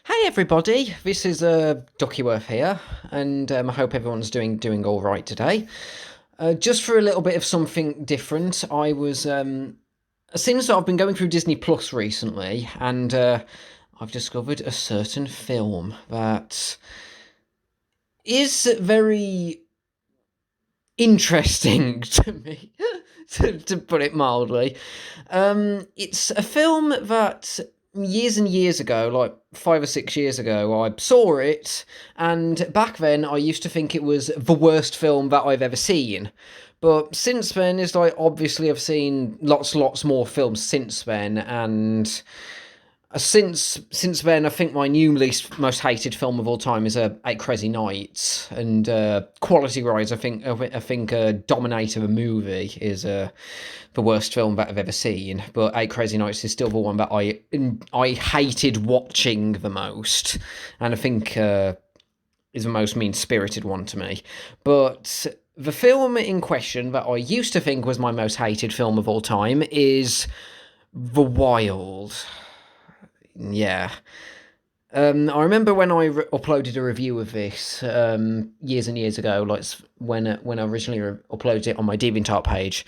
Hey everybody, this is Duckyworth here, and I hope everyone's doing all right today. Just for a little bit of something different, I was since I've been going through Disney Plus recently, and I've discovered a certain film that is very interesting to me, to put it mildly. It's a film that years and years ago, like 5 or 6 years ago, I saw it, and back then I used to think it was the worst film that I've ever seen. But since then, it's like obviously I've seen lots more films since then, and since then, I think my new least most hated film of all time is Eight Crazy Nights, and quality wise, I think Dominator the Movie is the worst film that I've ever seen. But Eight Crazy Nights is still the one that I hated watching the most, and I think is the most mean spirited one to me. But the film in question that I used to think was my most hated film of all time is The Wild. Yeah. I remember when I uploaded a review of this years and years ago, like when I originally uploaded it on my DeviantArt page.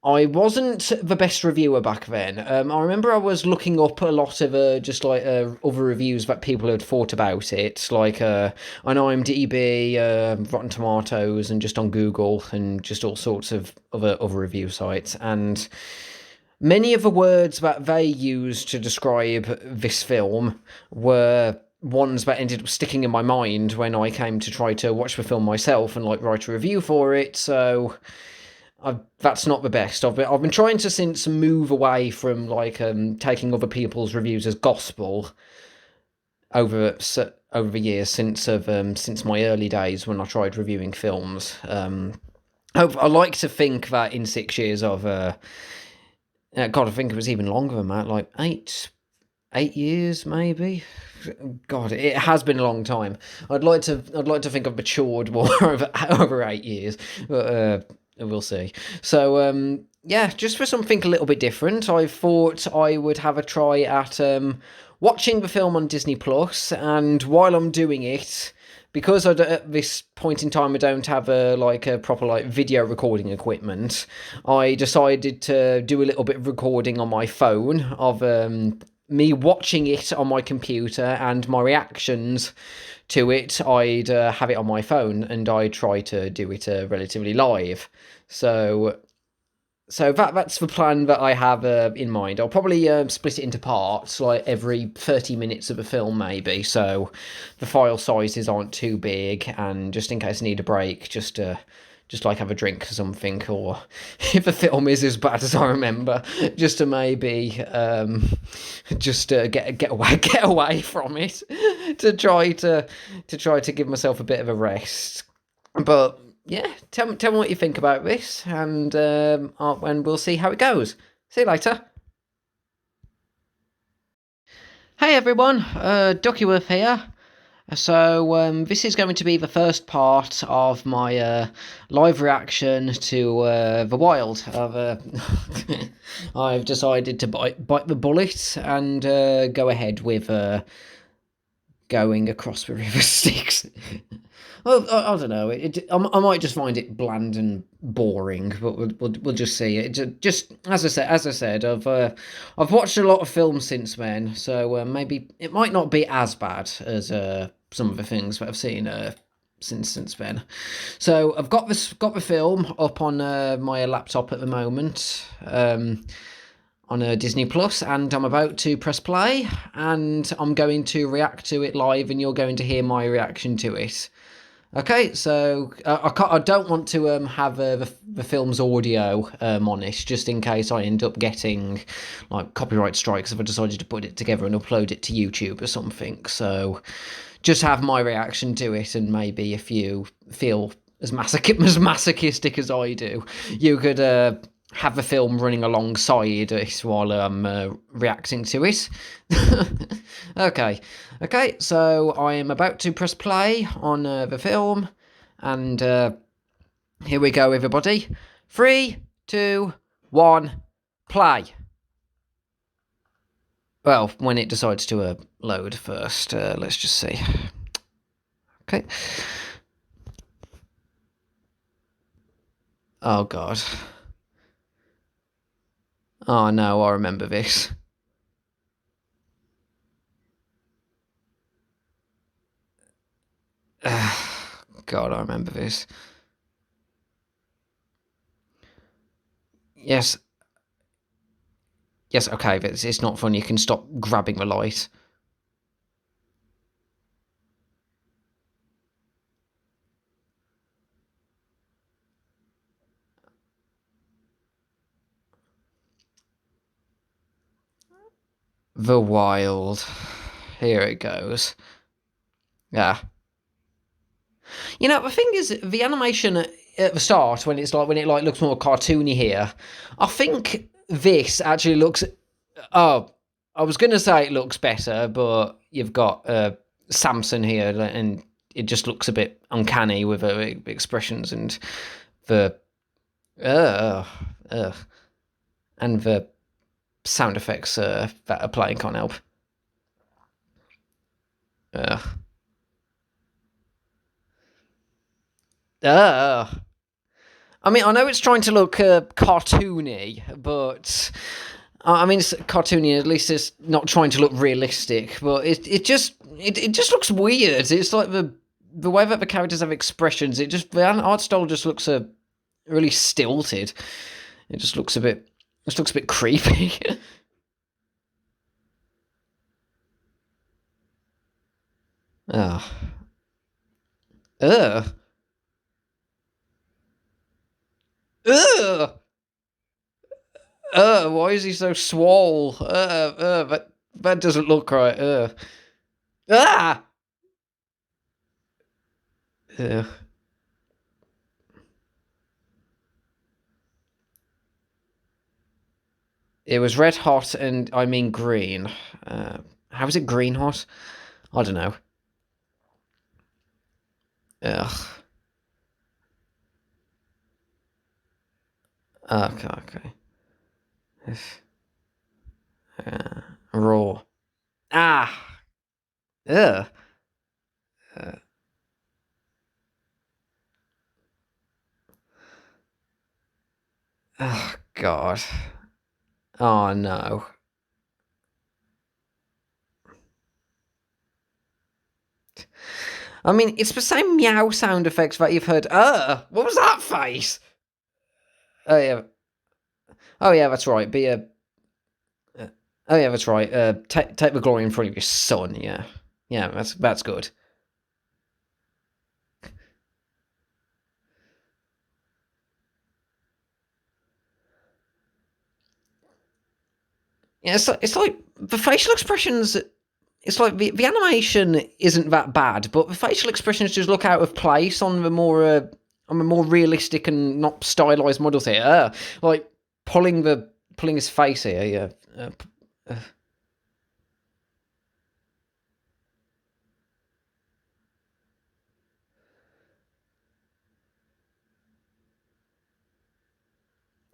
I wasn't the best reviewer back then. I remember I was looking up a lot of just like other reviews that people had thought about it, like on IMDb, Rotten Tomatoes, and just on Google, and just all sorts of other review sites. And many of the words that they used to describe this film were ones that ended up sticking in my mind when I came to try to watch the film myself and like write a review for it. So that's not the best. I've been trying to since move away from like taking other people's reviews as gospel over the years since my early days when I tried reviewing films. I like to think that in 6 years of God, I think it was even longer than that, like 8 years maybe. God, it has been a long time. I'd like to think I've matured more over 8 years, but we'll see. So yeah, just for something a little bit different, I thought I would have a try at watching the film on Disney Plus, and while I'm doing it, because at this point in time I don't have a proper like video recording equipment, I decided to do a little bit of recording on my phone of me watching it on my computer and my reactions to it. I'd have it on my phone and I try to do it relatively live. So that's the plan that I have in mind. I'll probably split it into parts, like every 30 minutes of a film, maybe, so the file sizes aren't too big, and just in case I need a break, just like have a drink or something, or if the film is as bad as I remember, just to maybe get away from it, to try to give myself a bit of a rest. But yeah, tell me what you think about this, and we'll see how it goes. See you later. Hey everyone, Duckyworth here. So this is going to be the first part of my live reaction to The Wild. I've decided to bite the bullet and go ahead with going across the river Styx. Well, I don't know. I might just find it bland and boring, but we'll just see. Just as I said, I've watched a lot of films since then, so maybe it might not be as bad as some of the things that I've seen since then. So I've got the film up on my laptop at the moment. On Disney Plus, and I'm about to press play, and I'm going to react to it live, and you're going to hear my reaction to it. Okay, so I don't want to have the film's audio on it, just in case I end up getting like copyright strikes if I decided to put it together and upload it to YouTube or something. So just have my reaction to it, and maybe if you feel as masochistic as I do, you could have the film running alongside it while I'm reacting to it. Okay, so I am about to press play on the film, and here we go, everybody. 3, 2, 1, play. Well, when it decides to load first, let's just see. Okay. Oh, God. Oh, no, I remember this. God, I remember this. Yes. Yes, okay, but it's not fun. You can stop grabbing the light. The Wild. Here it goes. Yeah. You know, the thing is, the animation at the start, when it looks more cartoony here, I think this actually looks. Oh, I was going to say it looks better, but you've got Samson here, and it just looks a bit uncanny with the expressions and the uh, uh, and the sound effects that are playing can't help. Uh, uh. I mean, I know it's trying to look cartoony, but I mean, it's cartoony. At least it's not trying to look realistic. But it just looks weird. It's like the way that the characters have expressions. The art style just looks really stilted. It just looks a bit. It looks a bit creepy. Ugh. Ugh. Ugh. Why is he so swole? That doesn't look right. Ah. Ugh. It was red hot, and I mean green. How is it green hot? I don't know. Ugh. Okay. Raw. Ah. Ugh. Uh, oh God. Oh no. I mean, it's the same meow sound effects that you've heard. What was that face? Oh yeah. Oh yeah, that's right. Be a. Oh yeah, that's right. Take the glory in front of your son. Yeah. Yeah, that's good. Yeah, it's like the facial expressions. It's like the animation isn't that bad, but the facial expressions just look out of place on the more realistic and not stylized models here. Like pulling his face here. Yeah.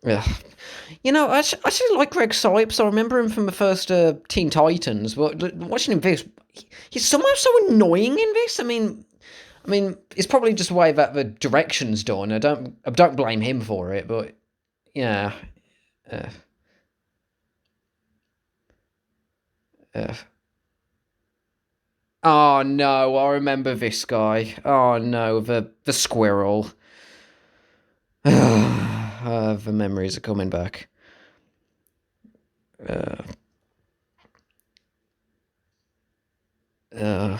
Yeah. You know, I actually like Greg Sipes. I remember him from the first Teen Titans, but watching him this, he's somehow so annoying in this. I mean, it's probably just the way that the direction's done. I don't blame him for it, but yeah. Uh, uh. Oh no, I remember this guy. Oh no, the squirrel. The memories are coming back. Uh, uh.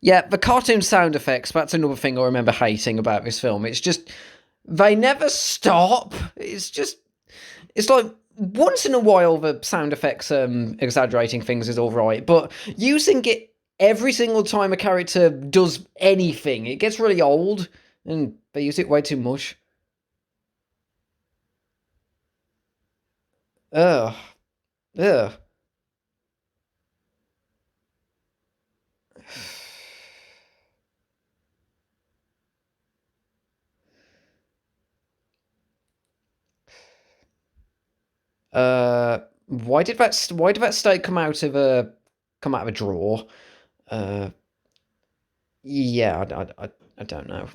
Yeah, the cartoon sound effects, that's another thing I remember hating about this film. It's just, they never stop. It's like, once in a while the sound effects exaggerating things is alright, but using it every single time a character does anything, it gets really old, and they use it way too much. Ugh. Ugh. Why did that steak come out of a drawer? Uh, yeah, I don't know.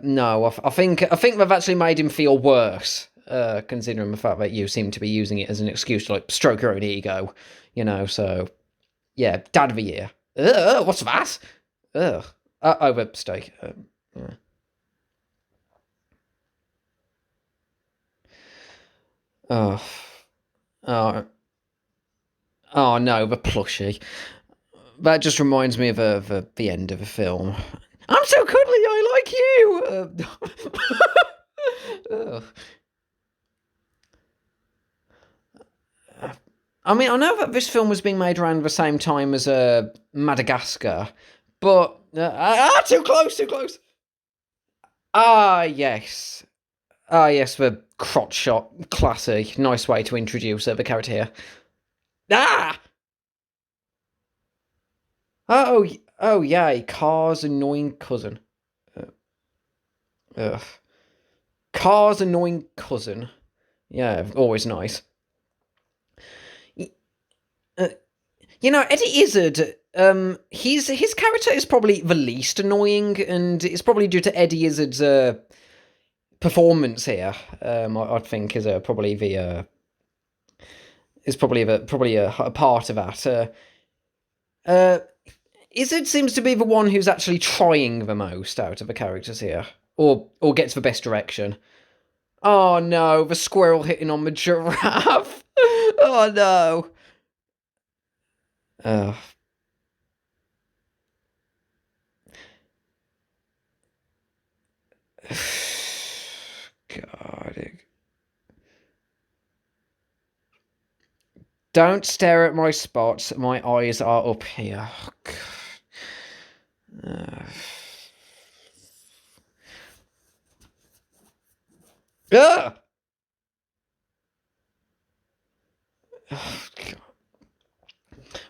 No, I think they've actually made him feel worse, considering the fact that you seem to be using it as an excuse to like stroke your own ego, So yeah, Dad of the Year. Ugh, what's that? Ugh, over steak. Yeah. Oh, oh, oh no, the plushie. That just reminds me of the end of the film. I'm so cuddly, I like you. Ugh. I mean, I know that this film was being made around the same time as Madagascar, but too close, too close. Yes, yes, the crotch shot, classy, nice way to introduce the character here. Ah, oh, yay, Car's annoying cousin. Uh, Ugh. Car's annoying cousin. Yeah, always nice. Uh, Eddie Izzard. His character is probably the least annoying, and it's probably due to Eddie Izzard's performance here. I think probably the is probably a part of that. Uh, Izzard seems to be the one who's actually trying the most out of the characters here, or gets the best direction. Oh no, the squirrel hitting on the giraffe. Oh no. Oh God. Don't stare at my spots. My eyes are up here. Uh, Ugh! Oh,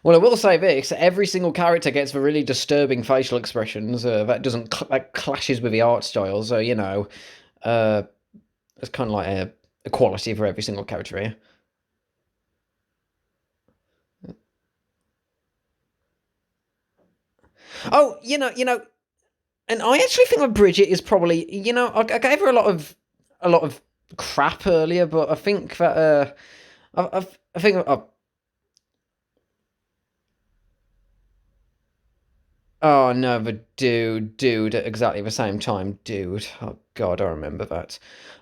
well, I will say this: every single character gets the really disturbing facial expressions. That doesn't that clashes with the art style. So uh, it's kind of like a equality for every single character here. Oh, and I actually think that Bridget is probably, I gave her a lot of crap earlier, but I think that I think oh no, the dude at exactly the same time, dude. Oh God, I remember that.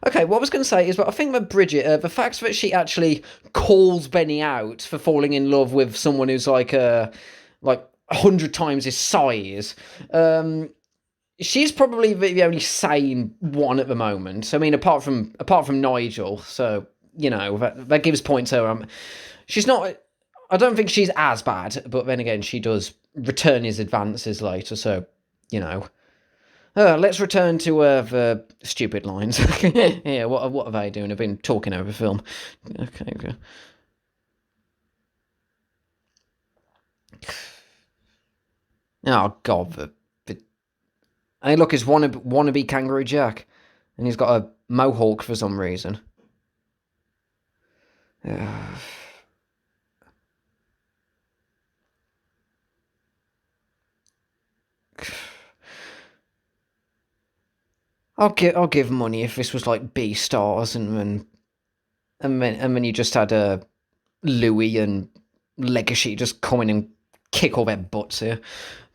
Okay, what I was going to say is, but I think that Bridget, the fact that she actually calls Benny out for falling in love with someone who's like 100 times his size, she's probably the only sane one at the moment. I mean, apart from Nigel, so that gives points to her. She's not. I don't think she's as bad, but then again, she does return his advances later. So you know, let's return to the stupid lines. Yeah, what are they doing? I've been talking over film. Okay. Okay. Oh God, hey, look, it's wannabe Kangaroo Jack, and he's got a mohawk for some reason. I'll give money if this was like B stars and then you just had Louis and Legacy just come in and kick all their butts here.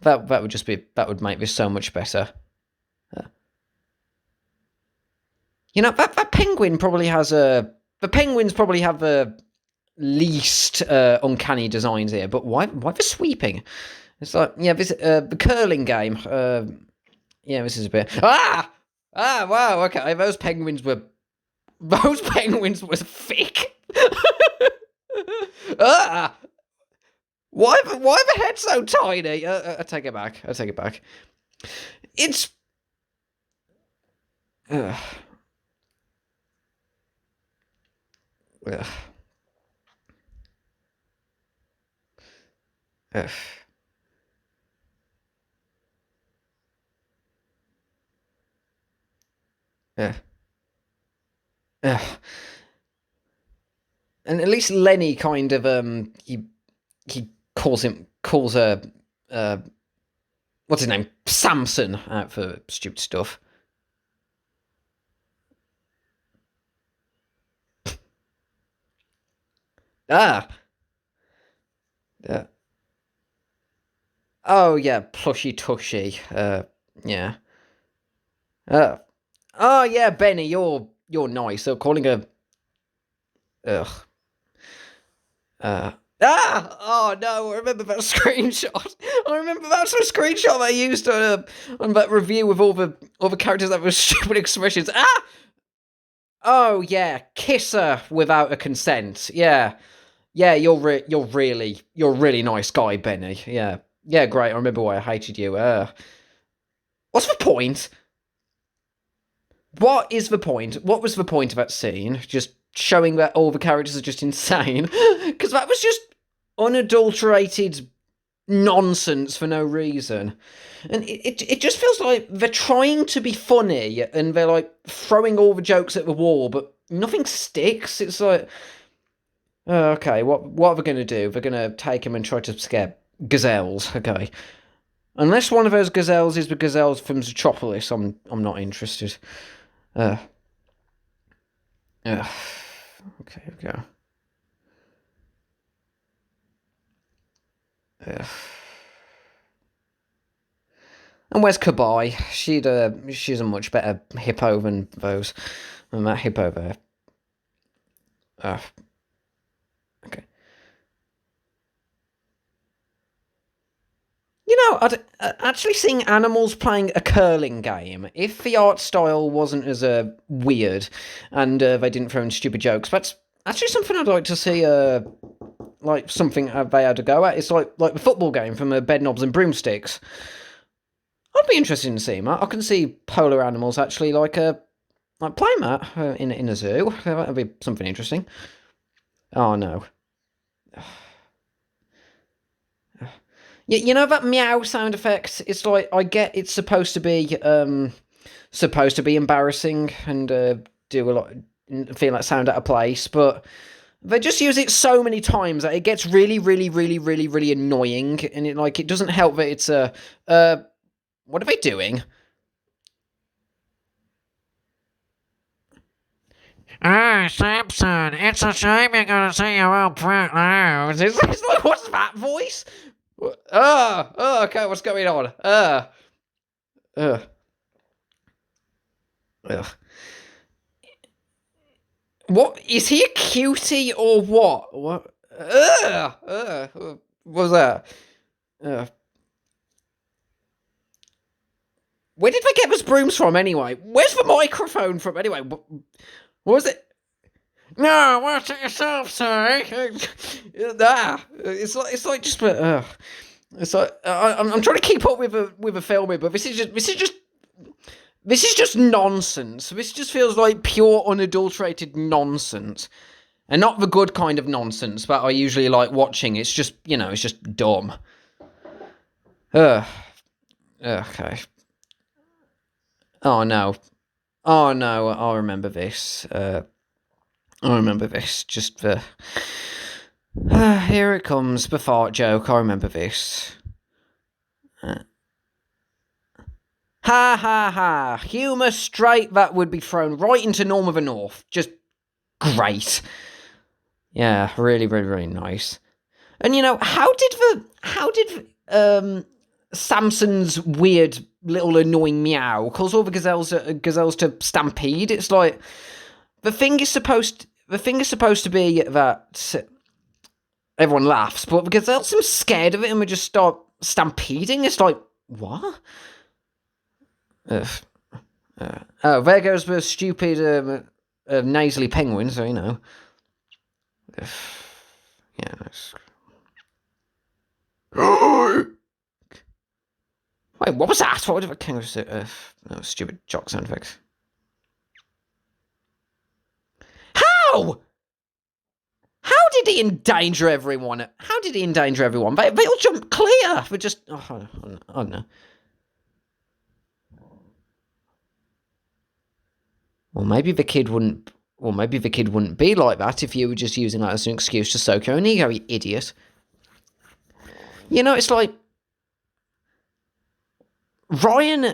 That would make this so much better. Uh, that penguin probably has the penguins probably have the least uncanny designs here. But why the sweeping? It's like this the curling game. This is a bit wow, okay, those penguins were thick. ah, why the head so tiny? I take it back. I take it back. It's uh, Ugh. Ugh. Ugh. Ugh. And at least Lenny kind of he calls her uh what's his name, Samson, out for stupid stuff. Ah. Uh, oh yeah, plushy tushy. Yeah. Uh, oh yeah, Benny, you're nice. So calling her. Ugh. Uh, Oh no! I remember that screenshot. I remember that screenshot I used on that review with all the characters that were stupid expressions. Ah! Oh yeah, kiss her without a consent. Yeah, yeah. You're really nice guy, Benny. Yeah, yeah. Great. I remember why I hated you. What's the point? What is the point? What was the point of that scene? Just showing that all the characters are just insane? Because that was just unadulterated nonsense for no reason. And it just feels like they're trying to be funny and they're like throwing all the jokes at the wall, but nothing sticks. It's like, oh, okay, what are they going to do? They're going to take him and try to scare gazelles. Okay. Unless one of those gazelles is the gazelles from Zootropolis, I'm not interested. Uh, uh, okay, here we go. And where's Kabai? She's a much better hippo than that hippo there. Uh, okay. You know, actually seeing animals playing a curling game, if the art style wasn't as weird and they didn't throw in stupid jokes, that's actually something I'd like to see. Like something they had to go at. It's like the football game from Bed Knobs and Broomsticks. I'd be interested in seeing that. I can see polar animals actually like playing that in a zoo. That'd be something interesting. Oh no. You know that meow sound effect? It's like, I get it's supposed to be embarrassing and do a lot, feel like sound out of place, but they just use it so many times that it gets really, really, really, really, really annoying, and it doesn't help that it's what are they doing? Hey, Samson, it's a shame you're gonna see your old prat now. It's like, what's that voice? Okay, what's going on? Uh, ugh. What is he, a cutie or what? What? What was that? Ugh. Where did they get those brooms from anyway? Where's the microphone from anyway? What was it? No, watch it yourself, sorry. It's like just it's like I'm trying to keep up with a filming, but this is just nonsense. This just feels like pure unadulterated nonsense, and not the good kind of nonsense that I usually like watching. It's just it's just dumb. Okay. Oh no. Oh no. I remember this. I remember this. Just the. Here it comes, the fart joke. I remember this. Ha ha ha. Humour straight that would be thrown right into Norm of the North. Just great. Yeah, really, really, really nice. And how did Samson's weird little annoying meow cause all the gazelles to stampede? It's like the thing is supposed to be that everyone laughs, but the gazelles seem scared of it and we just start stampeding. It's like, what? Oh, there goes the stupid nasally penguin, so yeah, that's. Wait, what was that? What did the kangaroo say? Stupid jock sound effects. How? did he endanger everyone? How did he endanger everyone? They all jumped clear for just... Oh, I don't know. Well, maybe the kid wouldn't... Well, maybe the kid wouldn't be like that if you were just using that as an excuse to soak your own ego, you idiot. You know, it's like... Ryan...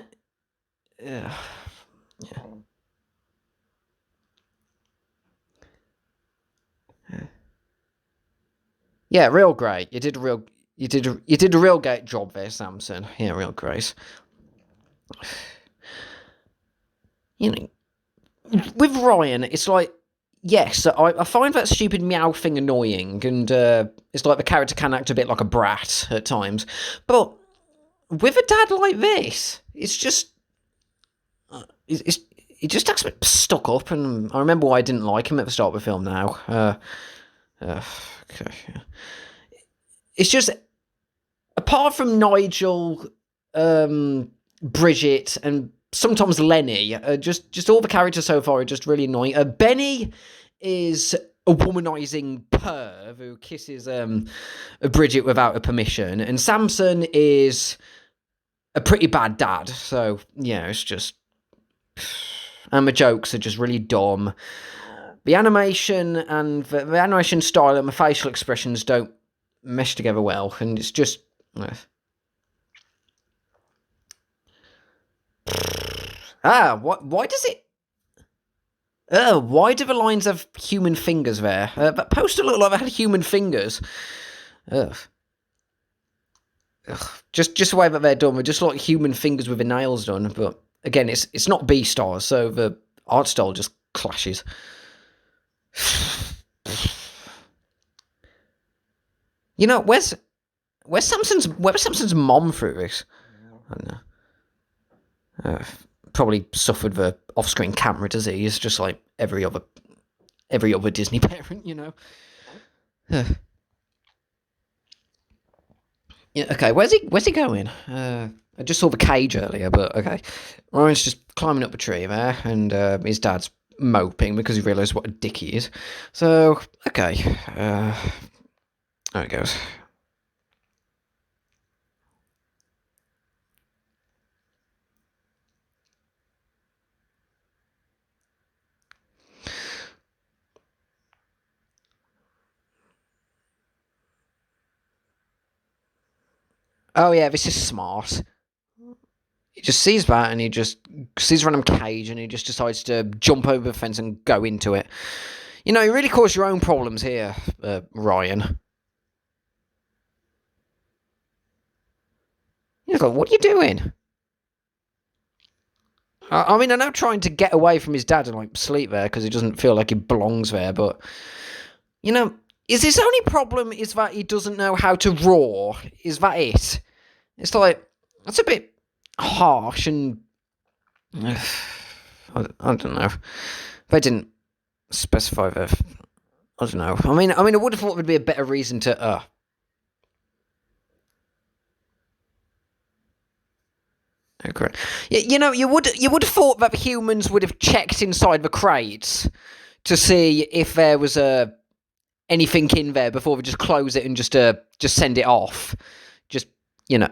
Yeah. Yeah, real great. You did a real great job there, Samson. Yeah, real great. You know, with Ryan, it's like, yes, I find that stupid meow thing annoying, and it's like the character can act a bit like a brat at times. But with a dad like this, it's just, he just acts a bit stuck up, and I remember why I didn't like him at the start of the film. Now, okay. It's just, apart from Nigel, Bridget, and sometimes Lenny, just all the characters so far are just really annoying. Benny is a womanizing perv who kisses Bridget without her permission, and Samson is a pretty bad dad. So yeah, it's just, and the jokes are just really dumb. The animation and the animation style and the facial expressions don't mesh together well, and it's just. Why does it... why do the lines have human fingers there? That poster looked like they had human fingers. Ugh. Just the way that they're done, they're just like human fingers with the nails done. But again, it's not B-stars, so the art style just clashes. You know, where's Samson's mom through this? I don't know. Probably suffered the off-screen camera disease, just like every other Disney parent, you know. Yeah, okay, where's he going? I just saw the cage earlier, but okay. Ryan's just climbing up a tree there, and his dad's moping because he realised what a dick he is. So, okay. There it goes. Oh yeah, this is smart. He just sees that, and he just sees a random cage, and he just decides to jump over the fence and go into it. You know, you really cause your own problems here, Ryan. He's like, what are you doing? I mean, I know trying to get away from his dad and like sleep there because he doesn't feel like he belongs there, but you know, is his only problem is that he doesn't know how to roar? Is that it? It's like, that's a bit harsh, and I don't know. They didn't specify that. I don't know. I mean, I would have thought there'd be a better reason to. Okay. You know, you would have thought that the humans would have checked inside the crates to see if there was anything in there before they just close it and just send it off. Just you know.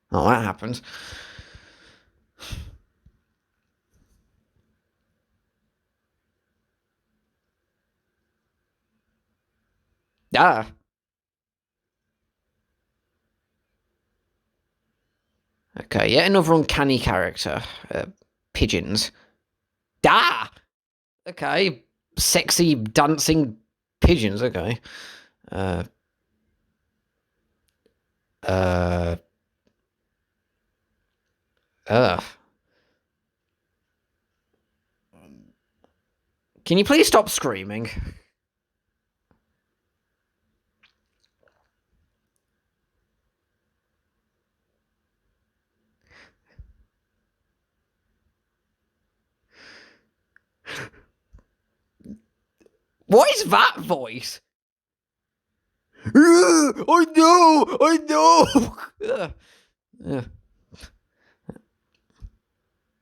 Oh, that happens. Ah. Okay, yet another uncanny character. Pigeons. Ah! Okay. Sexy, dancing pigeons, okay. Uh... Ugh. Can you please stop screaming? What is that voice? I know.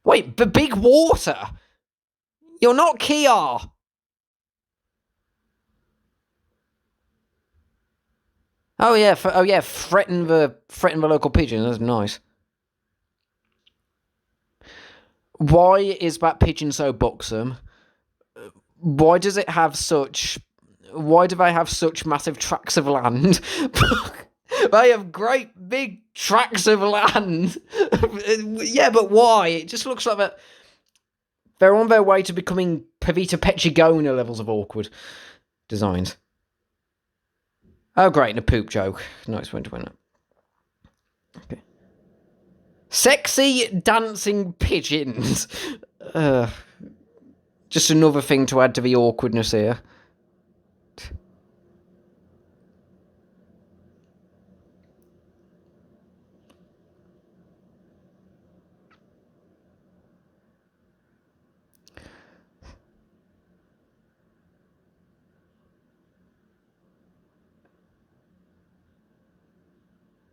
Wait, but big water. You're not Kia. Oh yeah, threaten the local pigeon. That's nice. Why is that pigeon so buxom? Why does it have such? Why do they have such massive tracts of land? They have great big tracts of land. Yeah, but why? It just looks like that. They're on their way to becoming Pavita Pechigona levels of awkward designs. Oh, great, and a poop joke. Nice one to win it. Okay. Sexy dancing pigeons. Just another thing to add to the awkwardness here.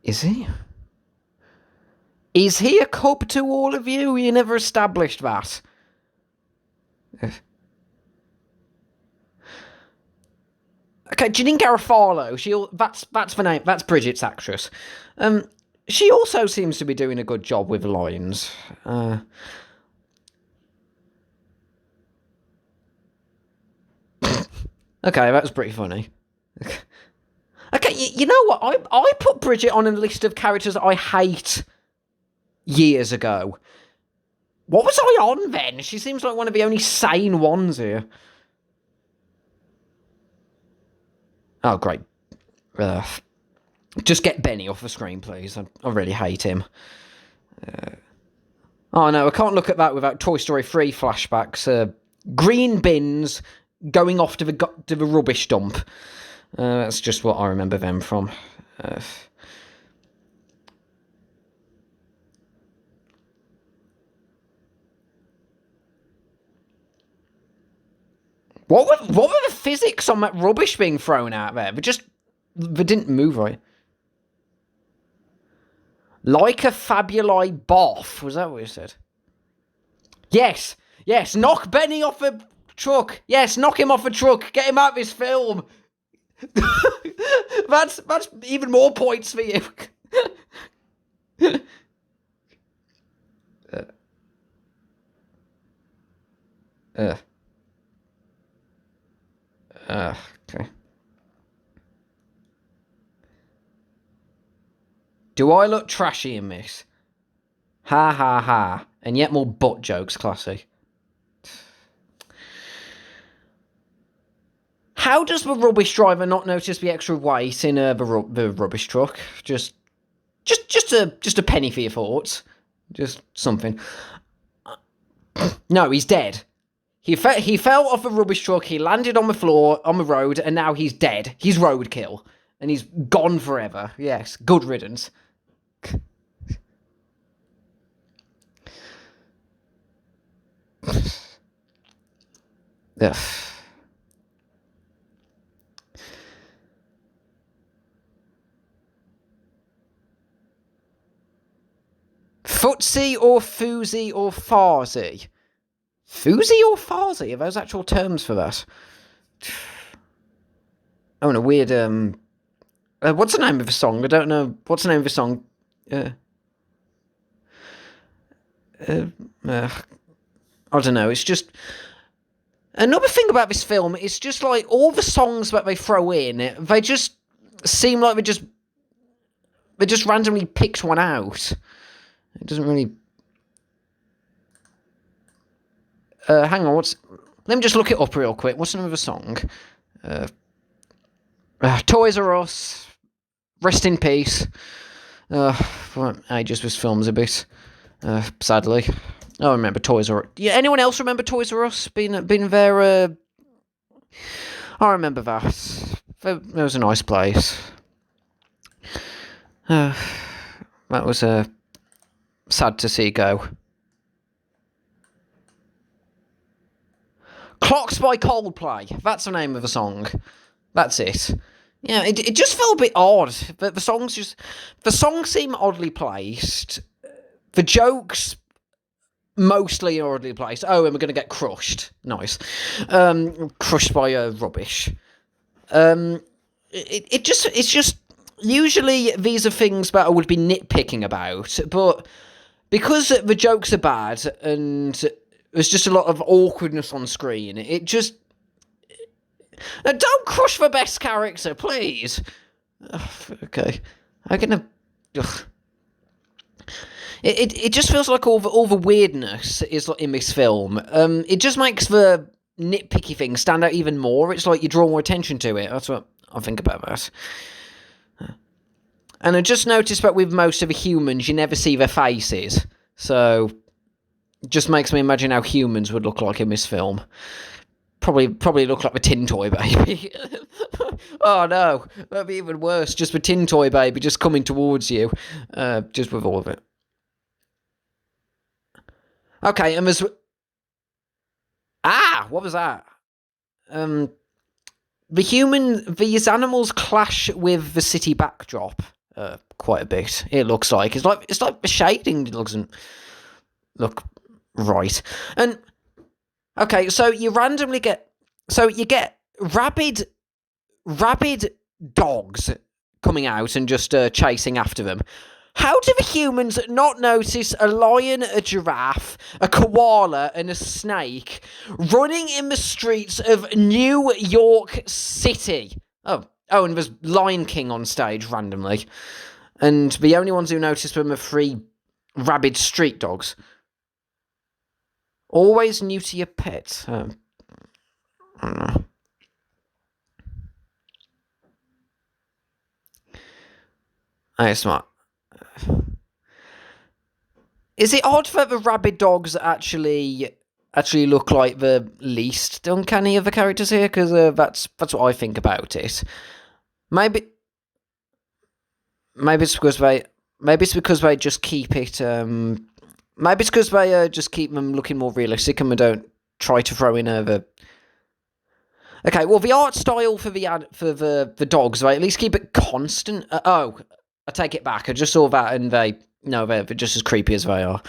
Is he? Is he a cub to all of you? You never established that. Okay, Janine Garofalo. That's the name. That's Bridget's actress. She also seems to be doing a good job with the lines. Okay, that was pretty funny. Okay, you know what? I put Bridget on a list of characters that I hate years ago. What was I on then? She seems like one of the only sane ones here. Oh, great. Just get Benny off the screen, please. I really hate him. Oh, no, I can't look at that without Toy Story 3 flashbacks. Green bins going off to the rubbish dump. That's just what I remember them from. What were the physics on that rubbish being thrown out there? They didn't move right. Like a fabuli boff. Was that what you said? Yes. Knock Benny off a truck. Yes, knock him off a truck. Get him out of this film. That's even more points for you. Okay. Do I look trashy in this? Ha ha ha. And yet more butt jokes, classy. How does the rubbish driver not notice the extra weight in the rubbish truck? Just a penny for your thoughts. Just something. No, he's dead. He fell off a rubbish truck, he landed on the floor, on the road, and now he's dead. He's roadkill. And he's gone forever. Yes, good riddance. Ugh. Footsie or Foosy or Farzy? Foosy or Farzy? Are those actual terms for that? Oh, and a weird, what's the name of the song? I don't know. What's the name of the song? I don't know. It's just... Another thing about this film, it's just like all the songs that they throw in, they just seem like they just randomly picked one out. It doesn't really... hang on, let me just look it up real quick. What's the name of the song? Toys R Us. Rest in peace. Ages this film's a bit, sadly. I remember Toys R Us. Yeah, anyone else remember Toys R Us? Been there, I remember that. That was a nice place. That was, sad to see go. Clocks by Coldplay. That's the name of the song. That's it. Yeah, it just felt a bit odd. The songs seem oddly placed. The jokes mostly oddly placed. Oh, and we're gonna get crushed. Nice. Crushed by rubbish. It's just usually these are things that I would be nitpicking about, but because the jokes are bad and there's just a lot of awkwardness on screen, it just don't crush the best character, please. Okay, I'm gonna. Ugh. It just feels like all the weirdness is in this film. It just makes the nitpicky things stand out even more. It's like you draw more attention to it. That's what I think about that. And I just noticed that with most of the humans, you never see their faces. So, it just makes me imagine how humans would look like in this film. Probably look like the Tin Toy Baby. Oh no, that'd be even worse. Just the Tin Toy Baby just coming towards you. Just with all of it. Okay, and there's... what was that? These animals clash with the city backdrop quite a bit. It looks like it's like the shading doesn't look right. And okay, so you get rabid dogs coming out and just chasing after them. How do the humans not notice a lion, a giraffe, a koala, and a snake running in the streets of New York City? Oh, and there's Lion King on stage randomly. And the only ones who notice them are 3 rabid street dogs. Always new to your pet. I don't know. Hey, smart. Is it odd that the rabid dogs actually look like the least uncanny of the characters here? Because that's what I think about it. Maybe it's because they just keep it. Maybe it's because they just keep them looking more realistic and we don't try to throw in the. Okay, well, the art style for the dogs, they at least keep it constant. I take it back. I just saw that, and they're just as creepy as they are.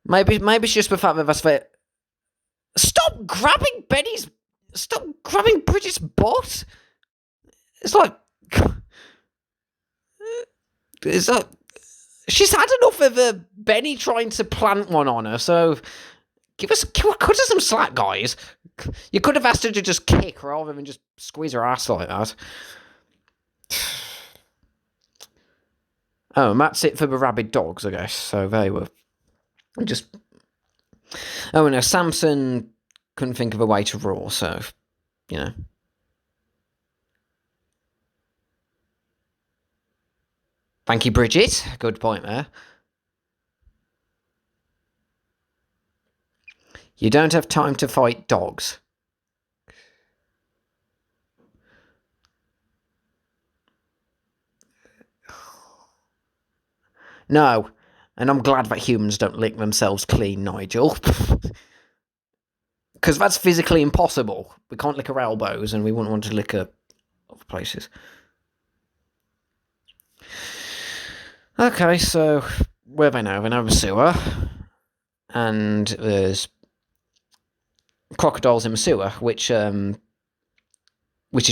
Maybe it's just the fact that that's fair. Stop grabbing Bridget's butt. It's like she's had enough of Benny trying to plant one on her. So cut her some slack, guys. You could have asked her to just kick rather than just squeeze her ass like that. Oh, and that's it for the rabid dogs, I guess. So they were just... Oh, no, Samson couldn't think of a way to roar, so, you know. Thank you, Bridget. Good point there. You don't have time to fight dogs. No, and I'm glad that humans don't lick themselves clean, Nigel. Because that's physically impossible. We can't lick our elbows, and we wouldn't want to lick other places. Okay, so where are they now? They're now in the sewer. And there's crocodiles in the sewer, which is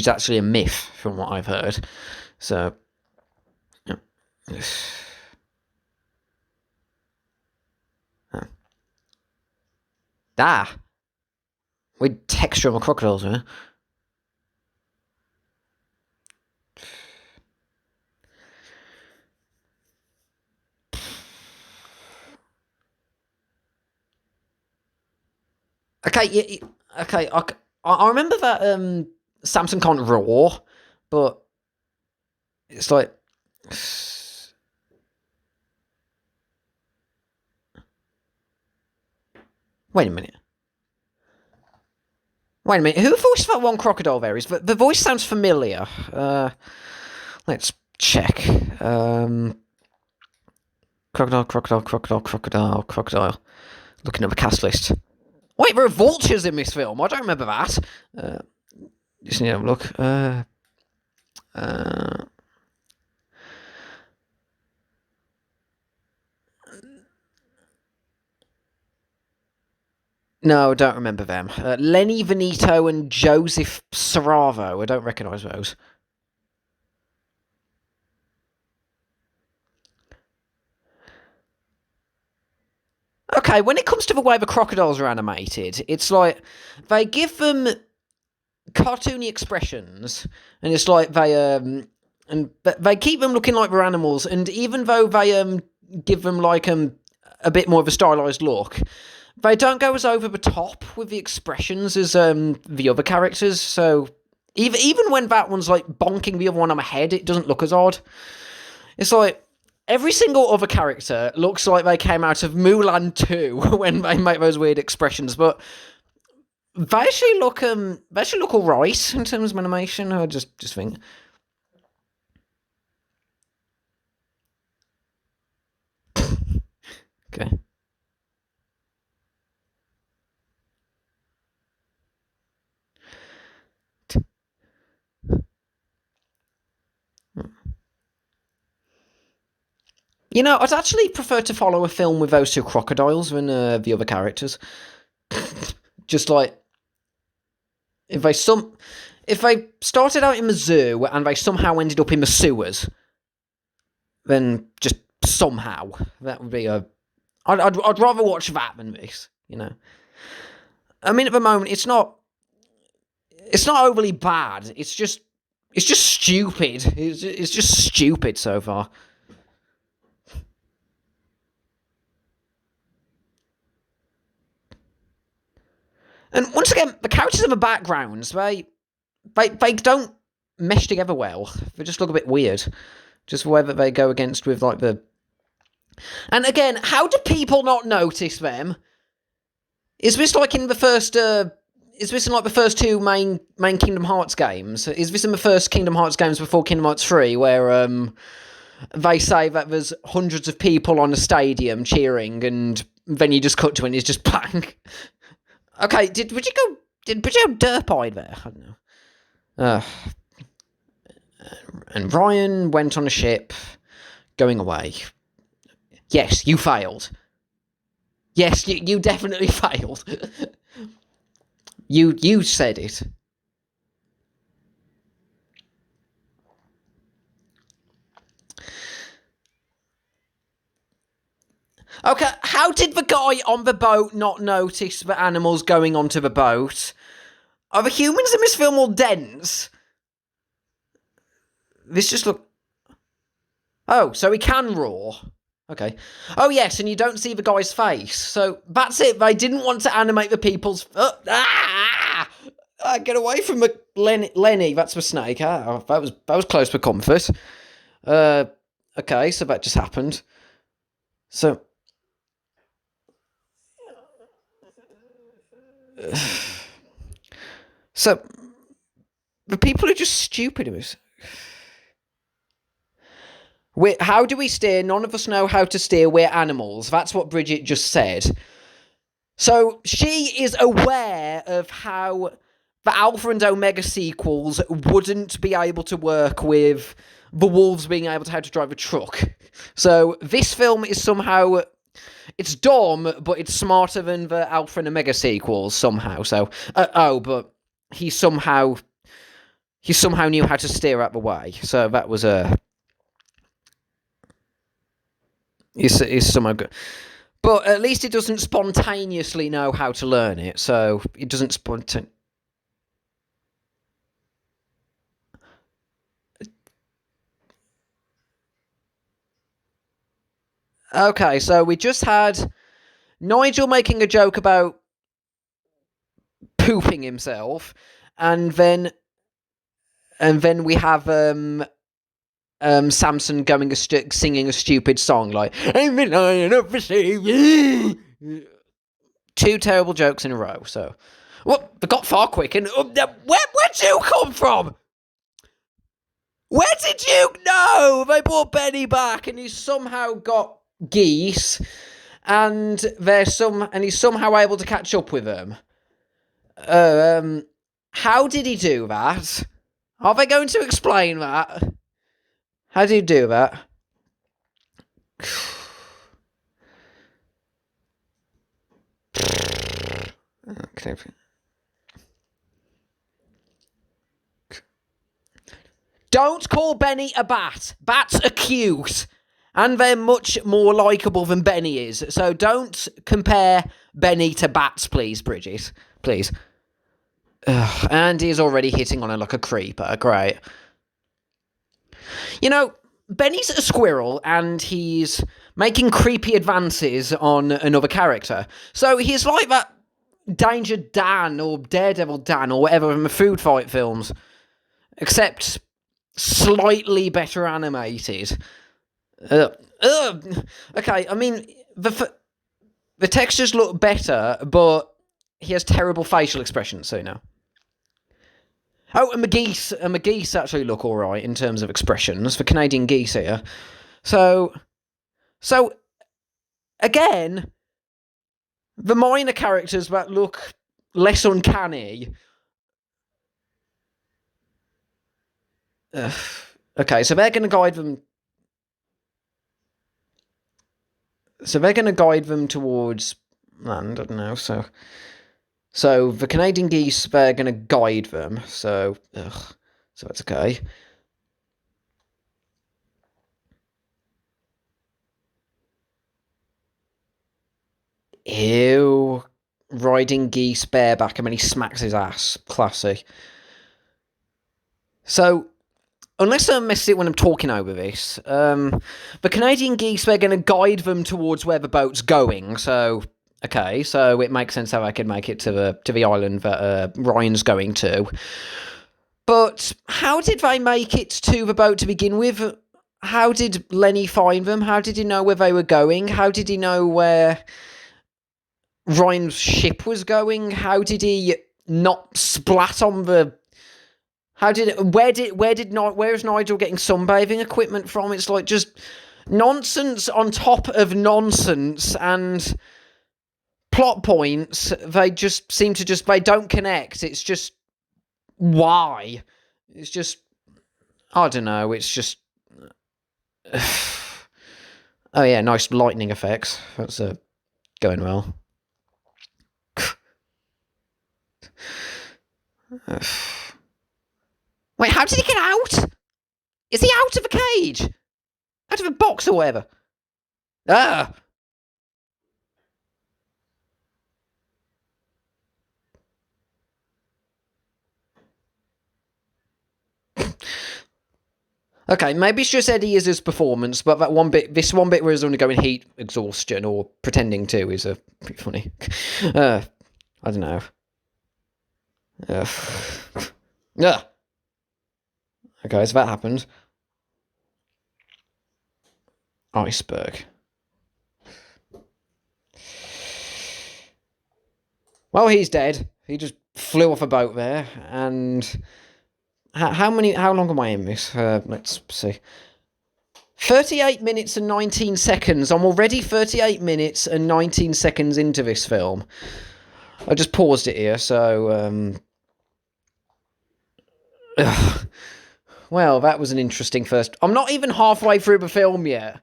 actually a myth from what I've heard. So, yeah. With texture on the crocodiles, huh? Okay, okay. I remember that Samson can't roar, but it's like. Wait a minute. Who voiced that one crocodile there? The voice sounds familiar. Let's check. Crocodile. Looking at the cast list. Wait, there are vultures in this film. I don't remember that. Just need to have a look. No, I don't remember them. Lenny Veneto and Joseph Saravo. I don't recognise those. Okay, when it comes to the way the crocodiles are animated, it's like they give them cartoony expressions, and it's like they keep them looking like they're animals, and even though they give them like a bit more of a stylized look, they don't go as over the top with the expressions as the other characters. So even when that one's like bonking the other one on the head, it doesn't look as odd. It's like every single other character looks like they came out of Mulan 2 when they make those weird expressions, but they actually look alright in terms of animation. I just think. Okay. You know, I'd actually prefer to follow a film with those two crocodiles than the other characters. Just like if they started out in the zoo and they somehow ended up in the sewers, then just somehow that would be a. I'd rather watch that than this. You know, I mean, at the moment, it's not overly bad. It's just stupid. It's just stupid so far. And once again, the characters in the backgrounds, they don't mesh together well. They just look a bit weird. Just whether they go against with like the. And again, how do people not notice them? Is this like in the first? Is this in like the first two main Kingdom Hearts games? Is this in the first Kingdom Hearts games before Kingdom Hearts 3, where they say that there's hundreds of people on a stadium cheering, and then you just cut to it and it's just blank. Okay, did you go derp-eyed there? I don't know. And Ryan went on a ship, going away. Yes, you failed. Yes, you definitely failed. You said it. Okay, how did the guy on the boat not notice the animals going onto the boat? Are the humans in this film all dense? This just look. Oh, so he can roar. Okay. Oh, yes, and you don't see the guy's face. So that's it. They didn't want to animate the people's. Get away from the Lenny. That's the snake. That was close for comfort. Okay, so that just happened. So. So the people are just stupid. How do we steer? None of us know how to steer. We're animals. That's what Bridget just said. So she is aware of how the Alpha and Omega sequels wouldn't be able to work with the wolves being able to how to drive a truck. So this film is somehow. It's dumb, but it's smarter than the Alpha and Omega sequels somehow. So, but he somehow knew how to steer out the way. So that was he's somehow good. But at least he doesn't spontaneously know how to learn it. So it doesn't spontaneously. Okay, so we just had Nigel making a joke about pooping himself, and then we have Samson going singing a stupid song like "I'm the Lion of the Sea." Two terrible jokes in a row. So, well, they got far quick. And where'd you come from? Where did you know? They brought Benny back, and he's somehow got geese. and he's somehow able to catch up with them. How did he do that? Are they going to explain that? How did he do that? Okay. Don't call Benny a bat. Bats are cute. And they're much more likeable than Benny is. So don't compare Benny to bats, please, Bridget. Please. Ugh, and he's already hitting on her like a creeper. Great. You know, Benny's a squirrel and he's making creepy advances on another character. So he's like that Danger Dan or Daredevil Dan or whatever in the food fight films. Except slightly better animated. Okay, I mean, the textures look better, but he has terrible facial expressions, so no. Oh, and the geese actually look alright in terms of expressions, for Canadian geese here. So, again, the minor characters that look less uncanny. Okay, so they're going to guide them. So they're going to guide them towards land, I don't know, So the Canadian geese, they're going to guide them, so that's okay. Ew. Riding geese bareback and then he smacks his ass. Classy. So, unless I missed it when I'm talking over this, the Canadian geese, they're going to guide them towards where the boat's going, so... Okay, so it makes sense how I can make it to the island that Ryan's going to. But how did they make it to the boat to begin with? How did Lenny find them? How did he know where they were going? How did he know where Ryan's ship was going? How did he not splat on the... Where's Nigel getting sunbathing equipment from? It's like just nonsense on top of nonsense, and plot points, they just seem to they don't connect. It's just, why? It's just, I don't know, it's just... Oh yeah, nice lightning effects. That's going well. Wait, how did he get out? Is he out of a cage? Out of a box or whatever? Ah! Okay, maybe it's just Eddie Izzard's performance, but this one bit where he's undergoing heat exhaustion, or pretending to, is pretty funny. I don't know. Okay, so that happened. Iceberg. Well, he's dead. He just flew off a boat there, and... How long am I in this? Let's see. 38 minutes and 19 seconds. I'm already 38 minutes and 19 seconds into this film. I just paused it here, so... Well, that was an interesting first... I'm not even halfway through the film yet.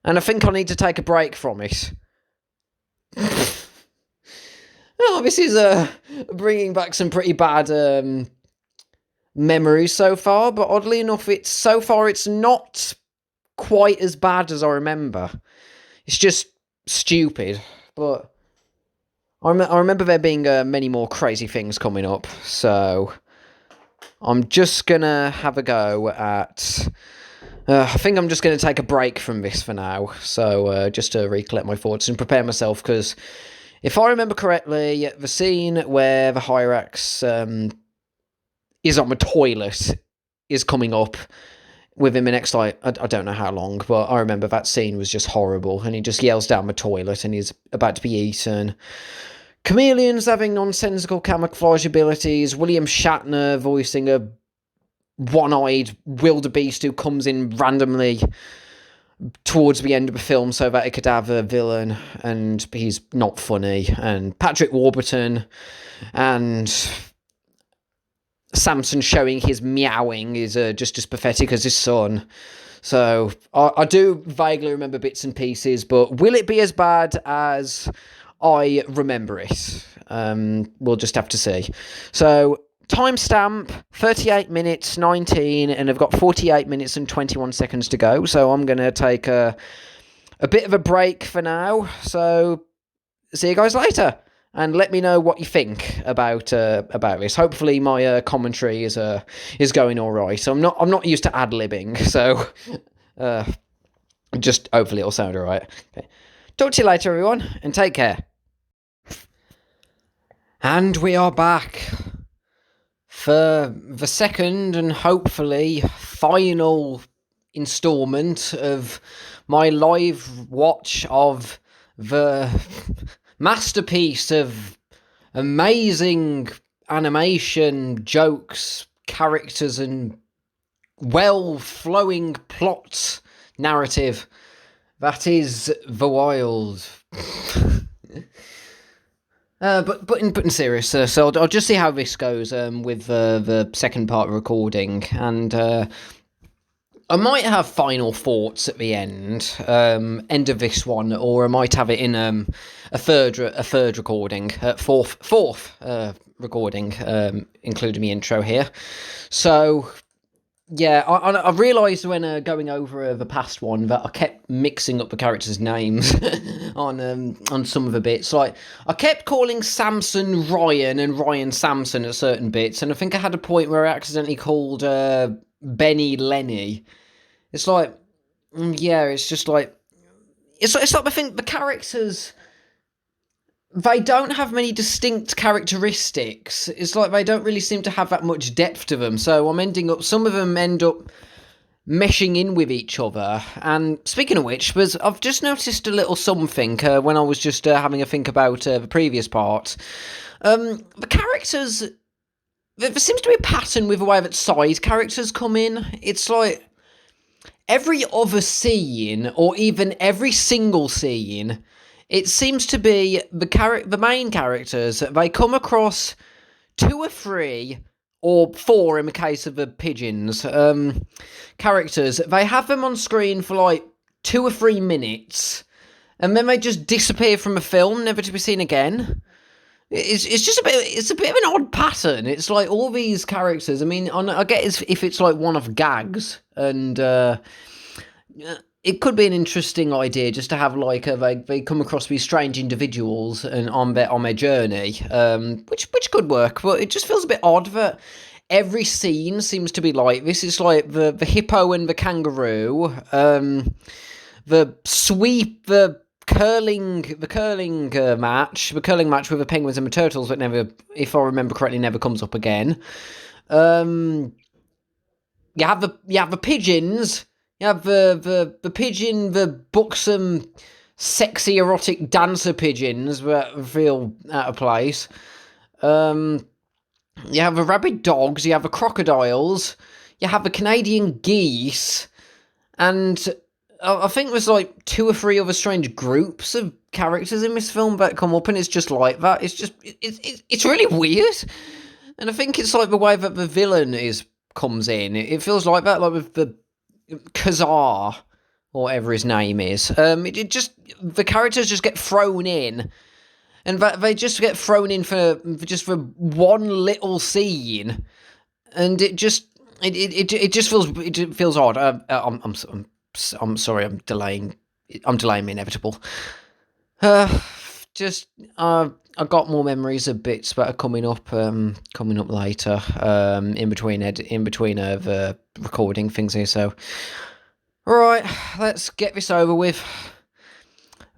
And I think I need to take a break from it. Oh, this is bringing back some pretty bad... memories so far, but oddly enough, it's not quite as bad as I remember. It's just stupid, but I remember there being many more crazy things coming up, so I'm just gonna have a go at... I think I'm just gonna take a break from this for now, so just to recollect my thoughts and prepare myself, because if I remember correctly, the scene where the Hyrax is on the toilet is coming up within the next, I don't know how long, but I remember that scene was just horrible, and he just yells down the toilet and he's about to be eaten. Chameleons having nonsensical camouflage abilities, William Shatner voicing a one-eyed wildebeest who comes in randomly. towards the end of the film so that it could have a villain, and he's not funny. And Patrick Warburton and Samson showing his meowing is just as pathetic as his son. So I do vaguely remember bits and pieces, but will it be as bad as I remember it? We'll just have to see. So timestamp 38 minutes 19, and I've got 48 minutes and 21 seconds to go. So I'm going to take a bit of a break for now. So see you guys later. And let me know what you think about this. Hopefully, my commentary is going all right. So I'm not used to ad-libbing, so just hopefully it'll sound all right. Okay. Talk to you later, everyone, and take care. And we are back for the second and hopefully final instalment of my live watch of the masterpiece of amazing animation, jokes, characters, and well-flowing plot narrative that is The Wild. But in serious, so I'll just see how this goes with the second part of recording, and I might have final thoughts at the end of this one, or I might have it in a third recording, fourth recording, including the intro here. So yeah, I realised when going over the past one that I kept mixing up the characters' names on some of the bits. Like, I kept calling Samson Ryan and Ryan Samson at certain bits, and I think I had a point where I accidentally called Benny Lenny. It's like, yeah, it's just like, it's like I think the characters, they don't have many distinct characteristics. It's like they don't really seem to have that much depth to them. So some of them end up meshing in with each other. And speaking of which, I've just noticed a little something when I was just having a think about the previous part. The characters, there seems to be a pattern with the way that side characters come in. It's like every other scene, or even every single scene, it seems to be the main characters, they come across 2 or 3, or 4 in the case of the pigeons, characters. They have them on screen for like 2 or 3 minutes, and then they just disappear from the film, never to be seen again. It's a bit of an odd pattern. It's like all these characters, I mean, I get if it's like one of gags, and it could be an interesting idea just to have like they come across these strange individuals and on their journey, which could work, but it just feels a bit odd that every scene seems to be like this. It's like the hippo and the kangaroo, the sweep, the curling match with the penguins and the turtles that never, if I remember correctly, never comes up again. You have the pigeons. You have the pigeon, the buxom, sexy, erotic dancer pigeons that feel out of place. You have the rabid dogs. You have the crocodiles. You have the Canadian geese, and I think there's like 2 or 3 other strange groups of characters in this film that come up, and it's just like that. It's just it's really weird, and I think it's like the way that the villain comes in. It feels like that, like with the Kazar, or whatever his name is. The characters just get thrown in, and they just get thrown in for one little scene, and it just feels odd. I'm sorry, I'm delaying the inevitable. I got more memories of bits that are coming up later, in between the recording things here. So, right, let's get this over with.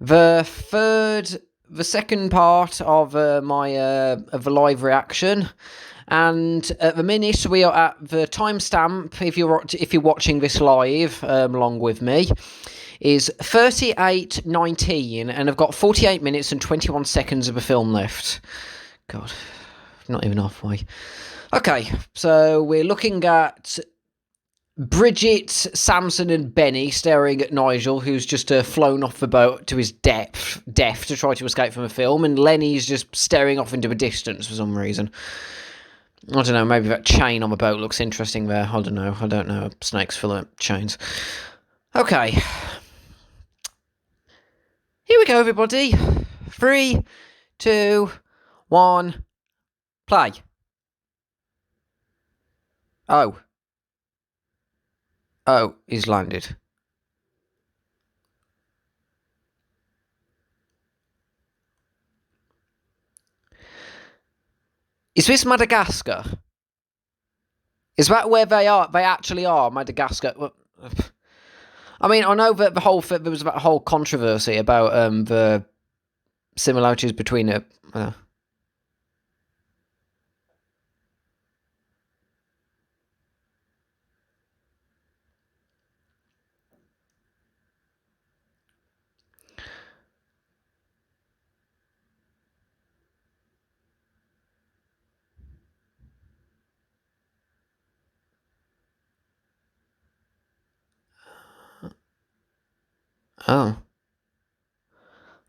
The second part of of the live reaction, and at the minute we are at the timestamp. If you're watching this live along with me, is 38:19, and I've got 48 minutes and 21 seconds of a film left. God, not even halfway. Okay, so we're looking at Bridget, Samson, and Benny staring at Nigel, who's just flown off the boat to his death to try to escape from the film, and Lenny's just staring off into the distance for some reason. I don't know, maybe that chain on the boat looks interesting there. I don't know. Snakes full of chains. Okay. Here we go, everybody. 3, 2, 1, play. Oh, he's landed. Is this Madagascar? Is that where they are? They actually are Madagascar. I mean, I know that there was that whole controversy about the similarities between it. Oh.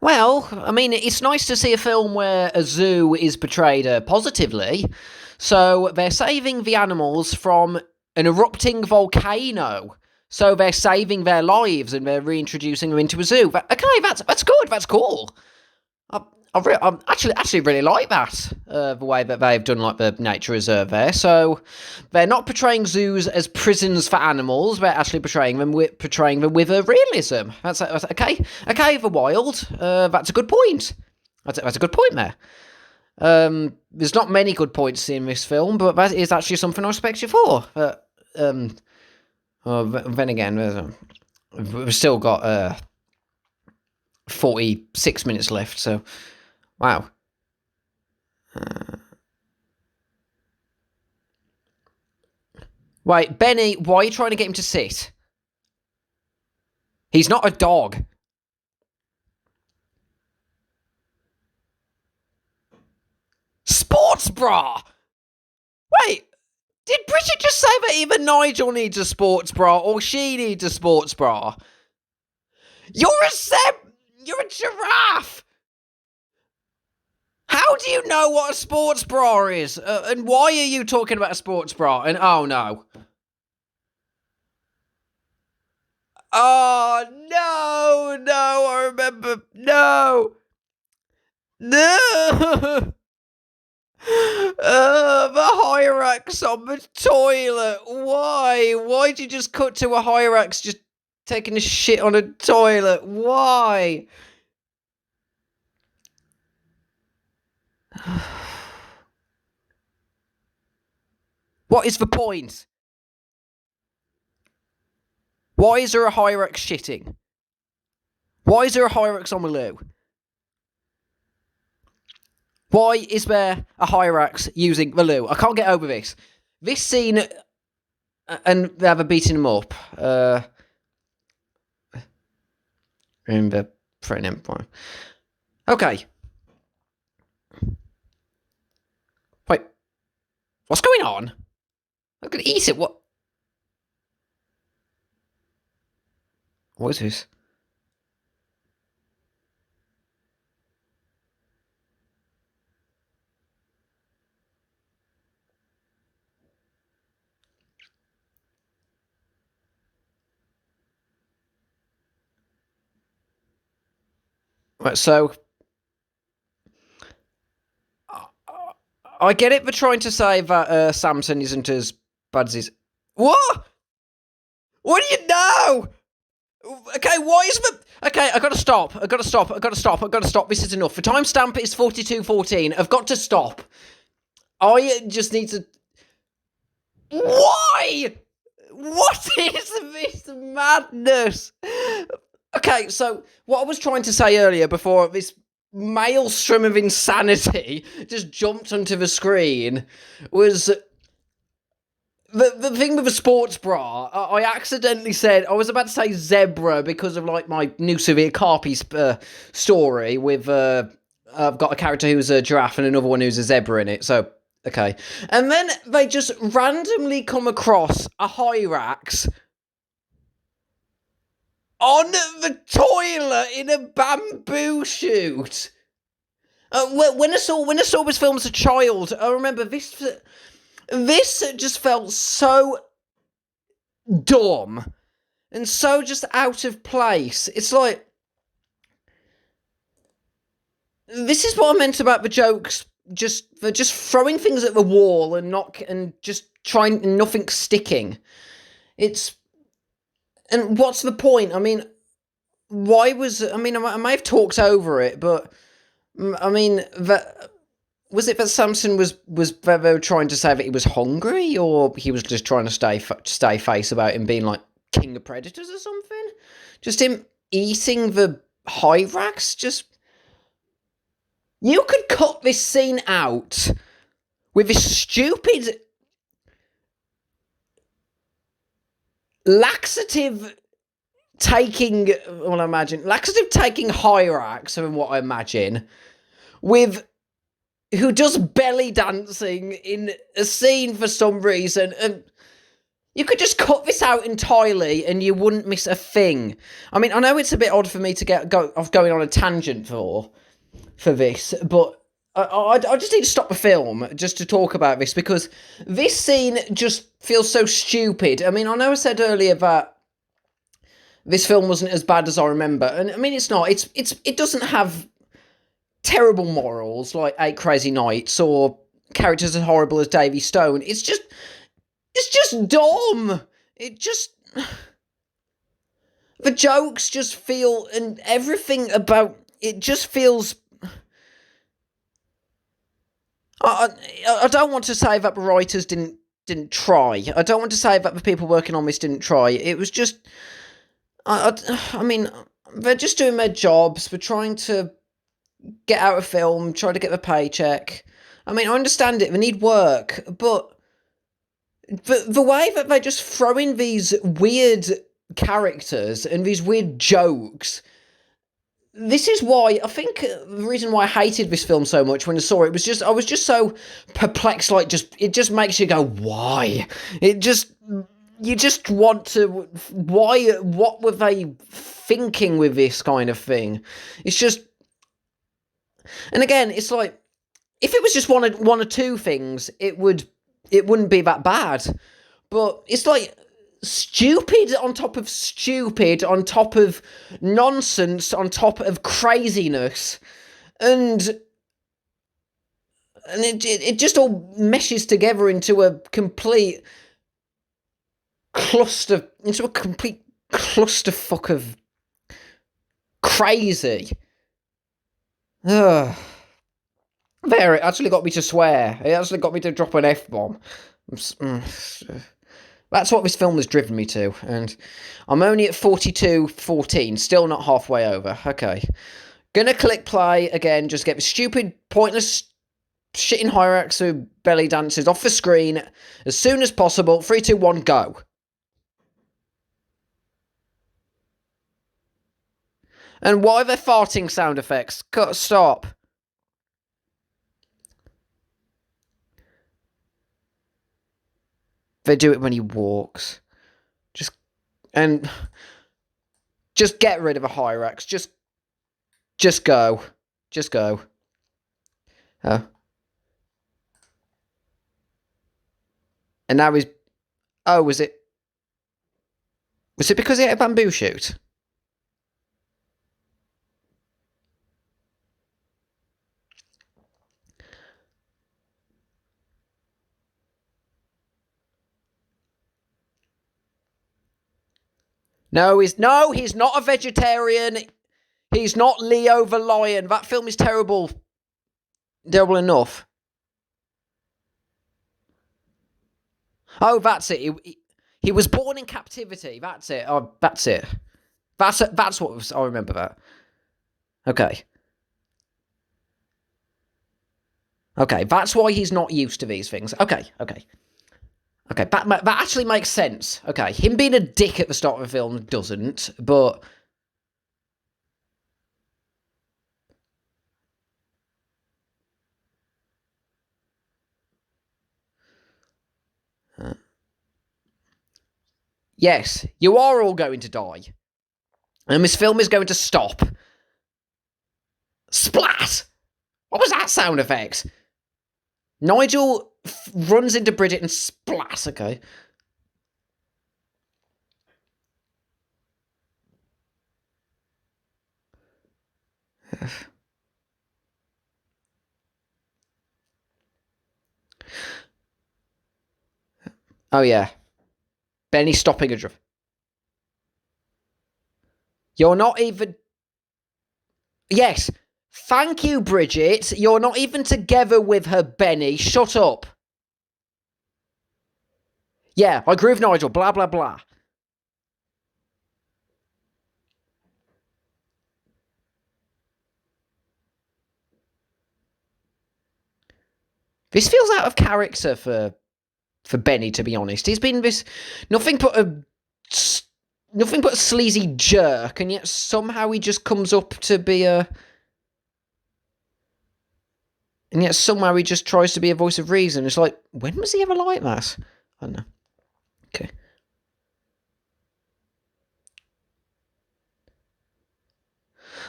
Well, I mean, it's nice to see a film where a zoo is portrayed positively. So they're saving the animals from an erupting volcano. So they're saving their lives and they're reintroducing them into a zoo. Okay, that's good. That's cool. I actually really like that, the way that they've done like the nature reserve there. So they're not portraying zoos as prisons for animals. They're actually portraying them with a realism. That's okay. Okay, the wild. That's a good point. That's a good point there. There's not many good points in this film, but that is actually something I respect you for. Then again, we've still got 46 minutes left, so wow. Wait, Benny, why are you trying to get him to sit? He's not a dog. Sports bra! Wait, did Bridget just say that even Nigel needs a sports bra or she needs a sports bra? You're a giraffe! How do you know what a sports bra is? And why are you talking about a sports bra? And oh no. Oh no, I remember. No. The Hyrax on the toilet. Why? Why'd you just cut to a Hyrax just taking a shit on a toilet? Why? What is the point? Why is there a Hyrax shitting? Why is there a Hyrax on the loo? Why is there a Hyrax using the loo? I can't get over this. This scene, and they have a beating him up. Remember, friend empire. Okay. Wait. What's going on? I'm gonna eat it. What is this? Right, so I get it for trying to say that Samson isn't as bad as his. What? What do you know? Okay, why is the... Okay, I gotta stop. This is enough. The timestamp is 42:14. I've got to stop. I just need to... Why? What is this madness? Okay, so what I was trying to say earlier before this maelstrom of insanity just jumped onto the screen was... The thing with the sports bra, I accidentally said, I was about to say zebra because of like my new Severe Carpi story with, I've got a character who's a giraffe and another one who's a zebra in it, so Okay. And then they just randomly come across a Hyrax on the toilet in a bamboo shoot. When I saw this film as a child, I remember this just felt so dumb and so just out of place. It's like, this is what I meant about the jokes. They're just throwing things at the wall and just trying nothing sticking. And what's the point? I mean, I may have talked over it, but I mean that. Was it that Samson was they were trying to say that he was hungry, or he was just trying to stay face about him being like king of predators or something? Just him eating the Hyrax. Just, you could cut this scene out with this stupid laxative taking. Well, I imagine laxative taking Hyrax, from what I imagine, with. Who does belly dancing in a scene for some reason, and you could just cut this out entirely and you wouldn't miss a thing. I mean, I know it's a bit odd for me to going on a tangent for this, but I just need to stop the film just to talk about this, because this scene just feels so stupid. I mean, I know I said earlier that this film wasn't as bad as I remember, and I mean, it's not. It doesn't have terrible morals like Eight Crazy Nights or characters as horrible as Davy Stone. It's just dumb. The jokes just feel, and everything about it just feels. I don't want to say that the writers didn't try. I don't want to say that the people working on this didn't try. It was just, I mean, they're just doing their jobs. They're trying to get out of film, try to get the paycheck. I mean, I understand it. They need work, but the way that they just throw in these weird characters and these weird jokes. This is why I think the reason why I hated this film so much when I saw it was just I was just so perplexed. Like, it just makes you go, why? You just want to, why? What were they thinking with this kind of thing? It's just, and again, it's like, if it was just one or two things, it wouldn't be that bad. But it's like stupid on top of stupid, on top of nonsense, on top of craziness, and it just all meshes together into a complete clusterfuck of crazy. Ugh. There, it actually got me to swear. It actually got me to drop an F-bomb. That's what this film has driven me to, and I'm only at 42:14, still not halfway over. Okay. Gonna click play again, just get the stupid, pointless, shitting Hyrax who belly dances off the screen as soon as possible. 3, 2, 1, go. And why are there farting sound effects? Stop. They do it when he walks. Just get rid of a Hyrax. Just go. Just go. Oh. And now he's... Oh, was it because he had a bamboo shoot? No, he's not a vegetarian. He's not Leo the Lion. That film is terrible. Terrible enough. Oh, that's it. He was born in captivity. That's it. Oh, that's it. That's what was, I remember that. Okay. Okay, that's why he's not used to these things. Okay. That actually makes sense. Okay, him being a dick at the start of the film doesn't, but... Yes, you are all going to die. And this film is going to stop. Splat! What was that sound effect? Nigel runs into Bridget and splats, okay. Oh, yeah. Benny stopping a drift. You're not even... Yes. Thank you, Bridget. You're not even together with her, Benny. Shut up. Yeah, I agree with Nigel. Blah, blah, blah. This feels out of character for Benny, to be honest. He's been this nothing but a sleazy jerk, and yet somehow he just comes up to be a... And yet somehow he just tries to be a voice of reason. It's like, when was he ever like that? I don't know. Okay.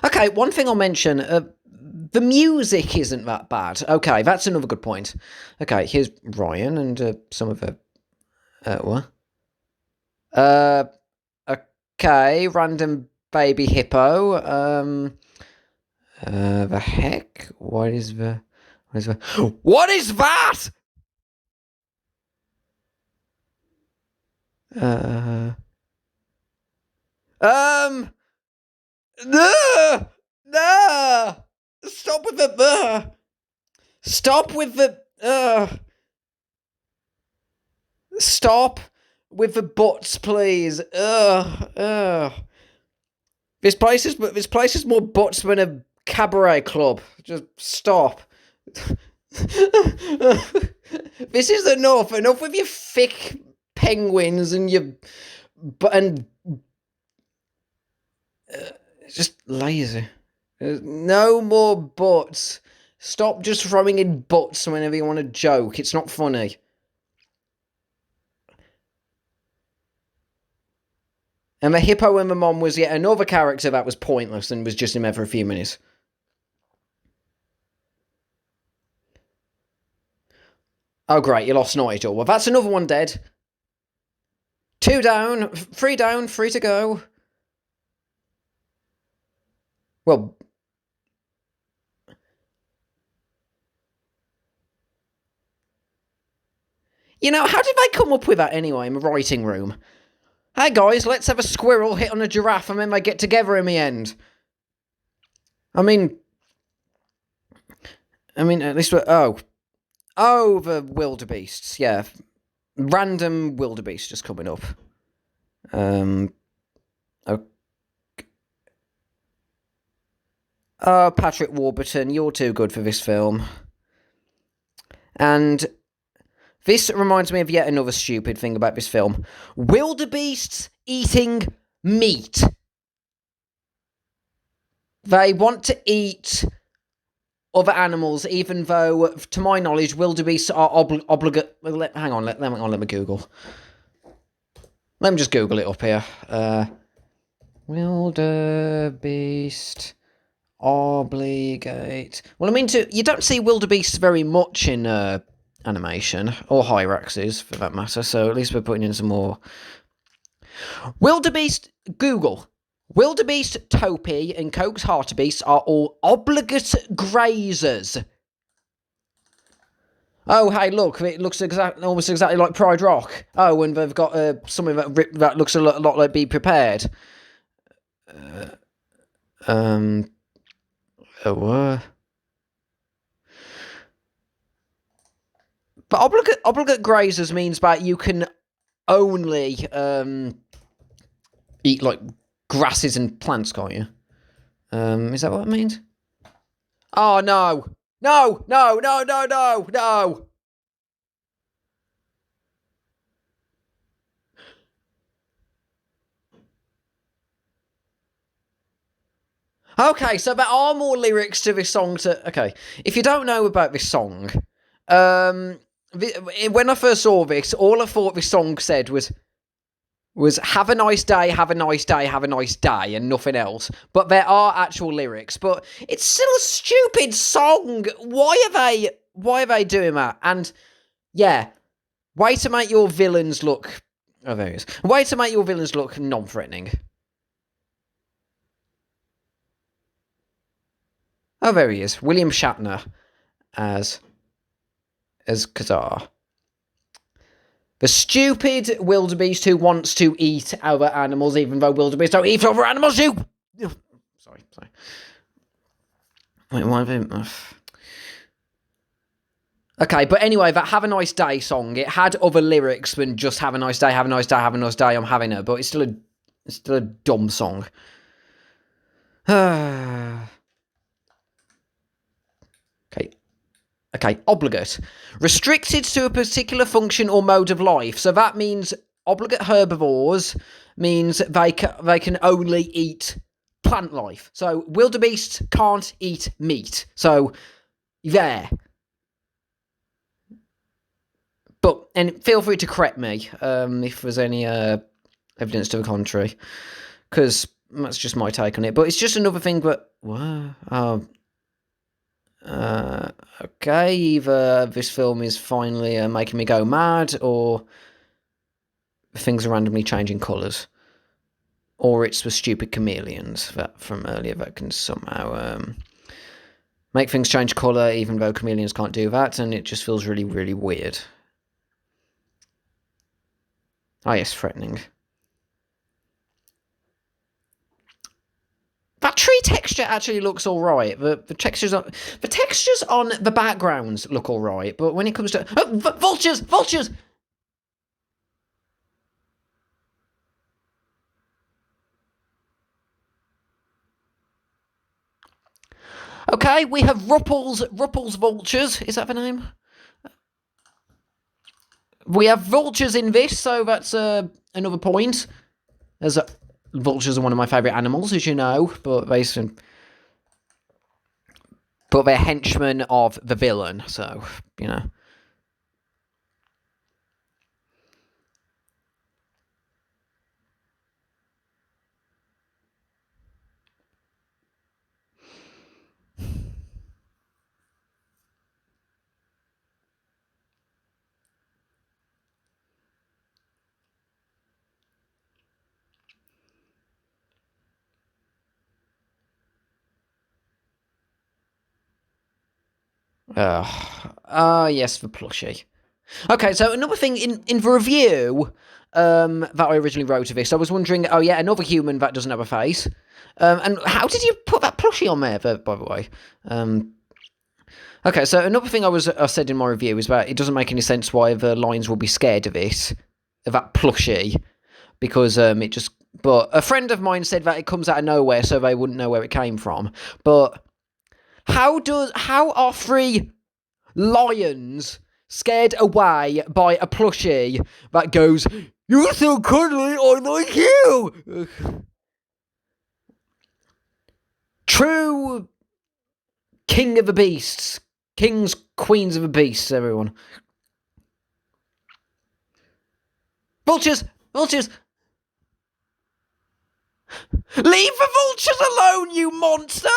Okay, one thing I'll mention, the music isn't that bad. Okay, that's another good point. Okay, here's Ryan and some of the... what? Okay, random baby hippo. The heck? What is that? What is that? No! Stop with the... Stop with the... Stop with the butts, please. This place is more butts than a cabaret club. Just stop. This is enough. Enough with your thick penguins and your... just lazy. No more butts. Stop just throwing in butts whenever you want to joke. It's not funny. And the hippo and the mom was yet another character that was pointless and was just in there for a few minutes. Oh, great, you lost Nigel. Well, that's another one dead. 2 down, 3 down, 3 to go. Well... You know, how did they come up with that anyway in the writing room? Hey guys, let's have a squirrel hit on a giraffe and then they get together in the end. I mean, at least we're... Oh, the wildebeests, yeah. Random wildebeest just coming up. Okay. Oh, Patrick Warburton, you're too good for this film. And this reminds me of yet another stupid thing about this film. Wildebeests eating meat. They want to eat other animals, even though, to my knowledge, wildebeests are obligate... Hang on, let me Google. Let me just Google it up here. Wildebeest obligate... Well, I mean, you don't see wildebeests very much in animation, or hyraxes, for that matter, so at least we're putting in some more. Wildebeest... Google. Wildebeest, Topi, and Coke's hartebeest are all obligate grazers. Oh, hey, look, it looks almost exactly like Pride Rock. Oh, and they've got something that looks a lot like Be Prepared. What? But obligate grazers means that you can only eat, like, grasses and plants, can't you? Is that what it means? Oh, no. No! Okay, so there are more lyrics to this song okay, if you don't know about this song, when I first saw this, all I thought this song said was... was have a nice day, have a nice day, have a nice day, and nothing else. But there are actual lyrics, but it's still a stupid song. Why are they doing that? And yeah, way to make your villains look. Oh, there he is. Way to make your villains look non-threatening. Oh, there he is. William Shatner as Kazar. The stupid wildebeest who wants to eat other animals, even though wildebeest don't eat other animals. Sorry. Wait, why have I... Okay, but anyway, that Have a Nice Day song, it had other lyrics than just Have a Nice Day, have a nice day, have a nice day, I'm having it, but it's still a dumb song. Okay, obligate. Restricted to a particular function or mode of life. So that means obligate herbivores means they can only eat plant life. So wildebeest can't eat meat. So there. And feel free to correct me if there's any evidence to the contrary, because that's just my take on it. But it's just another thing. But okay, either this film is finally making me go mad, or things are randomly changing colours, or it's the stupid chameleons that from earlier that can somehow make things change colour, even though chameleons can't do that, and it just feels really, really weird. Oh yes, threatening. That tree texture actually looks all right. The textures on the backgrounds look all right, but when it comes to vultures. Okay, we have Ruppel's vultures. Is that the name? We have vultures in this, so that's another point. Vultures are one of my favourite animals, as you know, but they're henchmen of the villain, so, you know. Yes, the plushie. Okay, so another thing in the review that I originally wrote of this, I was wondering, oh yeah, another human that doesn't have a face. And how did you put that plushie on there, by the way? Okay, so another thing I said in my review is that it doesn't make any sense why the lions will be scared of it, of that plushie, because it just... But a friend of mine said that it comes out of nowhere, so they wouldn't know where it came from. But how are 3 lions scared away by a plushie that goes, "You're so cuddly, I like you"? True king of the beasts. Kings, queens of the beasts, everyone. Vultures! Leave the vultures alone, you monster!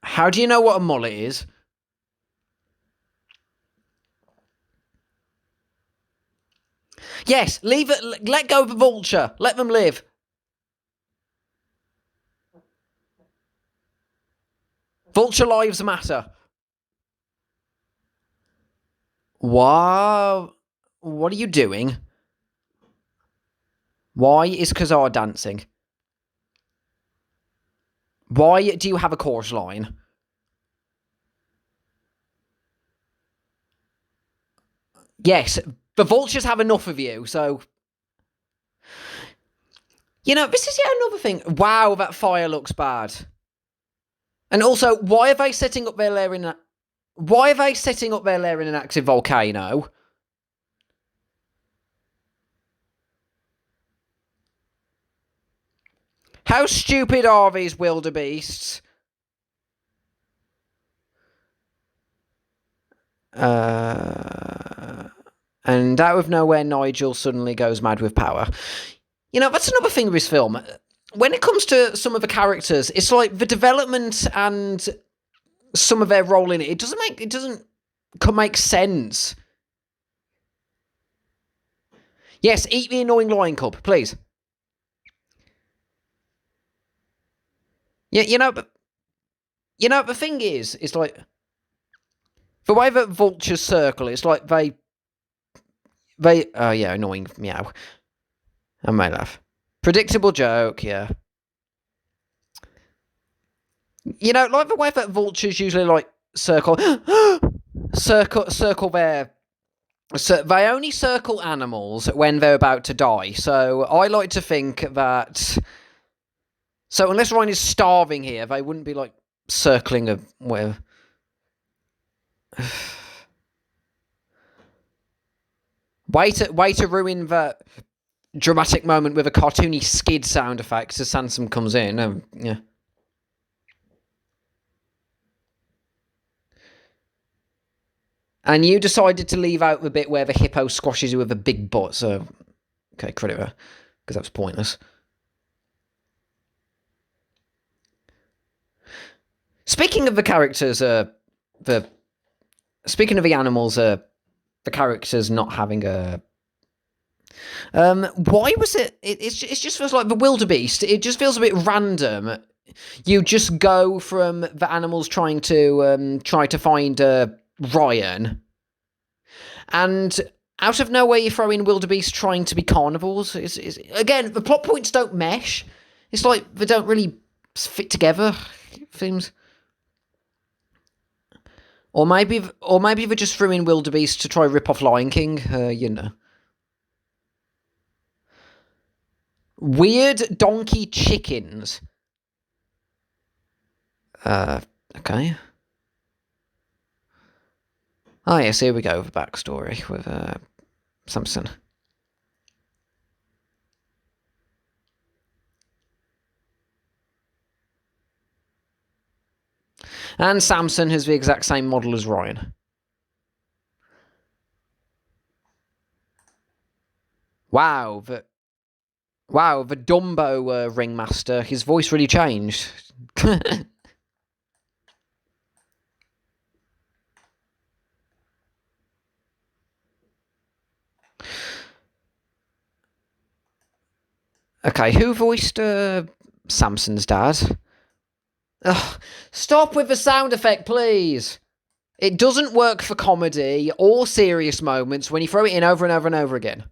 How do you know what a mullet is? Yes, leave it. Let go of the vulture. Let them live. Vulture lives matter. Wow. What are you doing? Why is Kazar dancing? Why do you have a chorus line? Yes, the vultures have enough of you, so... You know, this is yet another thing. Wow, that fire looks bad. And also, why are they setting up their lair in an active volcano? How stupid are these wildebeests? And out of nowhere, Nigel suddenly goes mad with power. You know, that's another thing with this film. When it comes to some of the characters, it's like the development and some of their role in it, it doesn't make sense. Yes, eat the annoying lion cub, please. Yeah, but the thing is, it's like the way that vultures circle, it's like they oh yeah, annoying meow. I may laugh. Predictable joke, yeah. You know, like the way that vultures usually like circle their. So they only circle animals when they're about to die. So I like to think that. So unless Ryan is starving here, they wouldn't be like circling a whatever. Way to ruin that dramatic moment with a cartoony skid sound effect as Sansom comes in. Yeah. And you decided to leave out the bit where the hippo squashes you with a big butt, so... Okay, credit her, because that was pointless. Speaking of the characters, Speaking of the animals, the characters not having a... why was it... It just feels like the wildebeest. It just feels a bit random. You just go from the animals trying to find Ryan, and out of nowhere you throw in wildebeest trying to be carnivores. Again, the plot points don't mesh. It's like they don't really fit together. It seems. Or maybe they just threw in wildebeest to try rip off Lion King. You know. Weird donkey chickens. Okay. Oh yes, here we go with the backstory with Samson. And Samson has the exact same model as Ryan. Wow, the Dumbo ringmaster, his voice really changed. Okay, who voiced Samson's dad? Ugh, stop with the sound effect, please. It doesn't work for comedy or serious moments when you throw it in over and over and over again.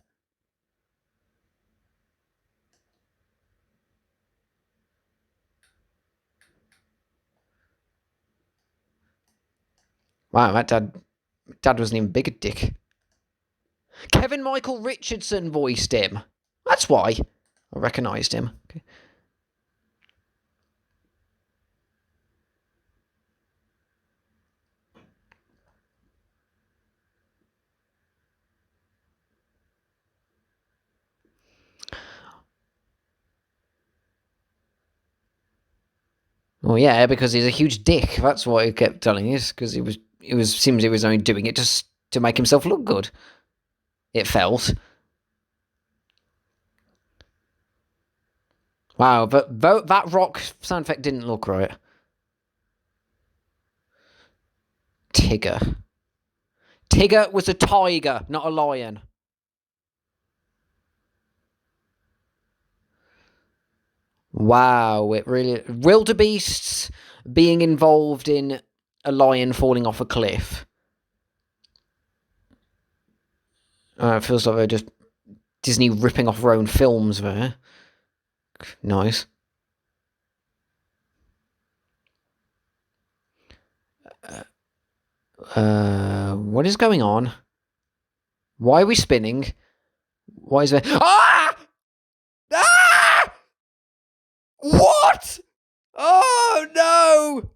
Wow, that dad wasn't even big a dick. Kevin Michael Richardson voiced him. That's why I recognised him. Okay. Well, yeah, because he's a huge dick. That's what he kept telling us. Because seems he was only doing it just to make himself look good. It felt. Wow, but that rock sound effect didn't look right. Tigger. Tigger was a tiger, not a lion. Wow, it really... Wildebeests being involved in a lion falling off a cliff. It feels like they're just Disney ripping off their own films there. Nice. What is going on? Why are we spinning? Why is there... Ah! Ah! What? Oh, no!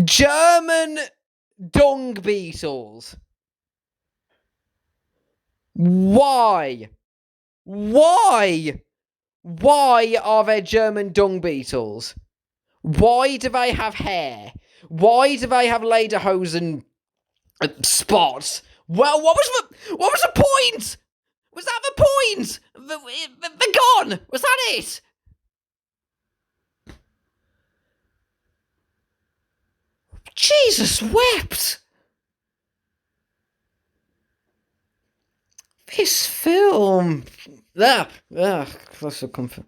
German dung beetles. Why? Why? Why are there German dung beetles? Why do they have hair? Why do they have lederhosen spots? Well, what was the point? Was that the point? They're gone. Was that it? Jesus wept. This film. That's a comfort.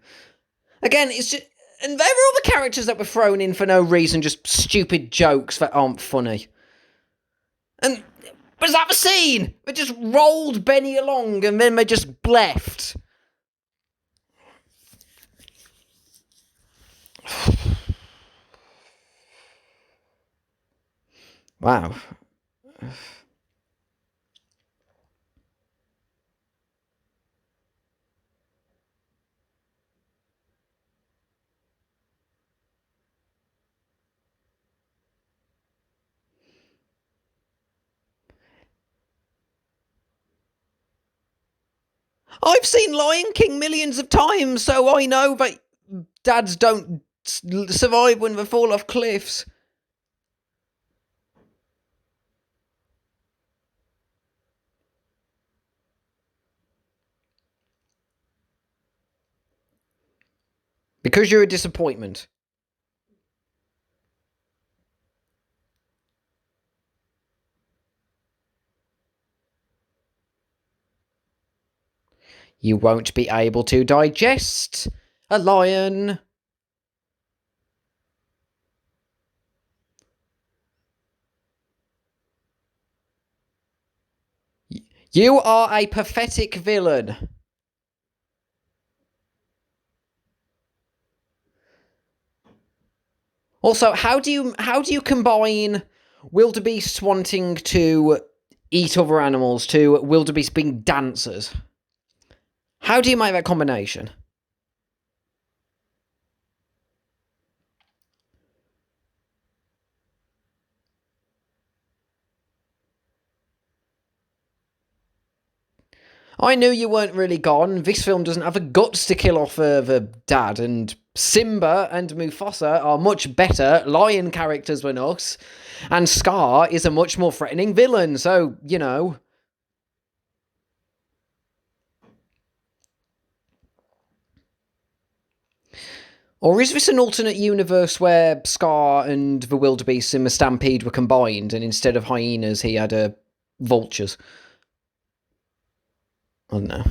Again, it's just. And there were all the characters that were thrown in for no reason, just stupid jokes that aren't funny. And was that the scene? They just rolled Benny along and then they just left. Wow. I've seen Lion King millions of times, so I know that dads don't survive when they fall off cliffs. Because you're a disappointment. You won't be able to digest a lion. You are a pathetic villain. Also, how do you combine wildebeests wanting to eat other animals to wildebeests being dancers? How do you make that combination? I knew you weren't really gone. This film doesn't have the guts to kill off the dad, and Simba and Mufasa are much better lion characters than us, and Scar is a much more threatening villain, so, you know. Or is this an alternate universe where Scar and the wildebeest in the Stampede were combined, and instead of hyenas he had vultures? I don't know.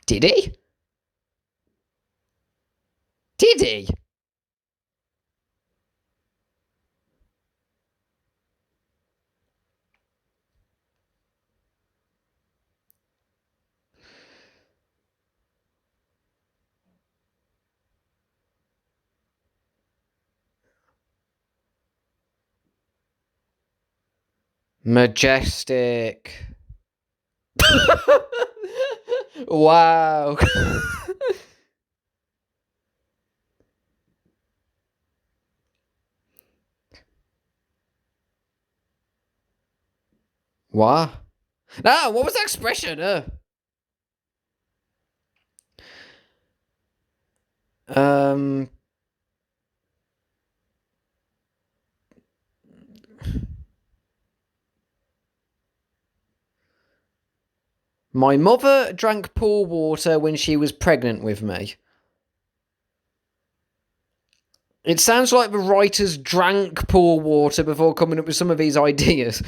Did he? Did he? Majestic. Wow. What? No, what was that expression? My mother drank pool water when she was pregnant with me. It sounds like the writers drank pool water before coming up with some of these ideas.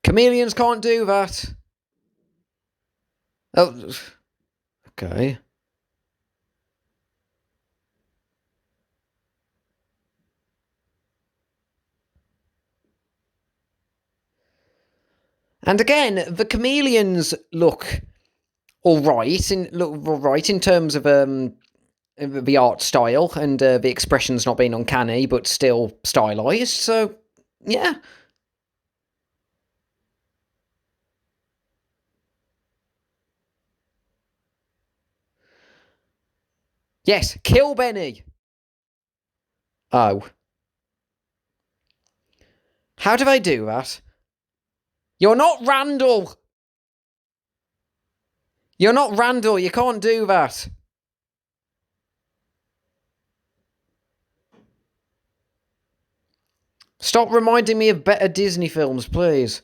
Chameleons can't do that. Oh, okay. And again, the chameleons look all right in terms of the art style and the expressions not being uncanny, but still stylized. So, yeah. Yes, kill Benny. Oh. How do they do that? You're not Randall. You're not Randall. You can't do that. Stop reminding me of better Disney films, please.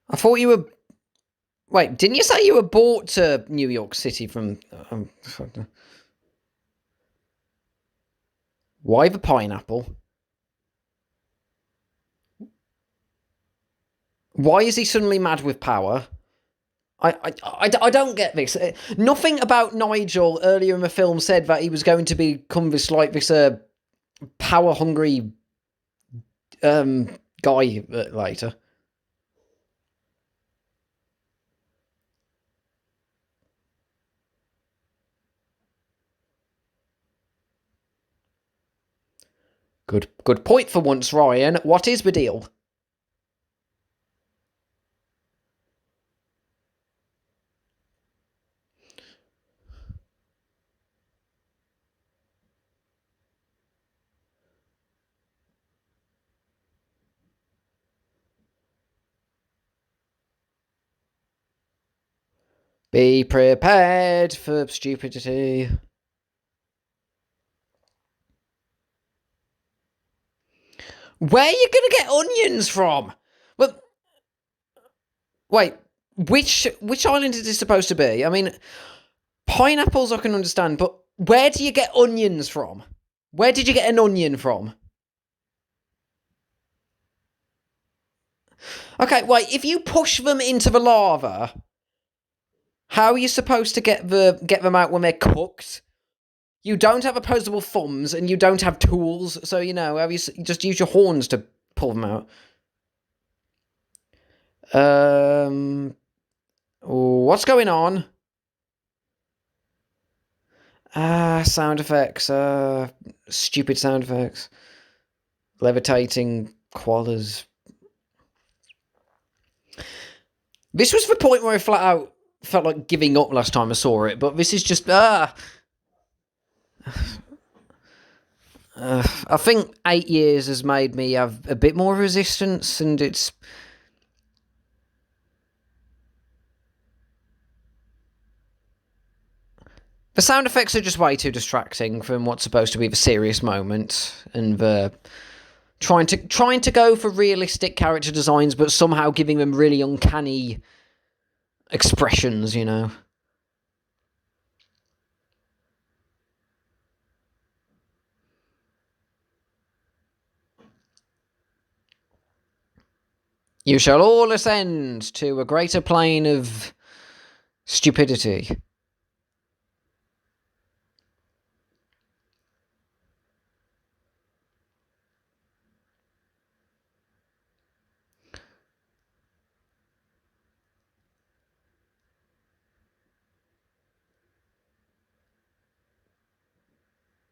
I thought you were... Wait, didn't you say you were brought to New York City from... Why the pineapple? Why is he suddenly mad with power? I don't get this. Nothing about Nigel earlier in the film said that he was going to become this, like, this power-hungry guy later. Good point for once, Ryan. What is the deal? Be prepared for stupidity. Where are you gonna get onions from? Well, wait, which island is this supposed to be? I mean, pineapples I can understand, but where do you get onions from? Where did you get an onion from? Okay, wait, if you push them into the lava, how are you supposed to get them out when they're cooked? You don't have opposable thumbs and you don't have tools, so you just use your horns to pull them out. What's going on? Sound effects. Stupid sound effects. Levitating koalas. This was the point where I flat out felt like giving up last time I saw it, but this is just I think 8 years has made me have a bit more resistance, and it's... The sound effects are just way too distracting from what's supposed to be the serious moment, and the trying to go for realistic character designs, but somehow giving them really uncanny expressions, you know. You shall all ascend to a greater plane of stupidity.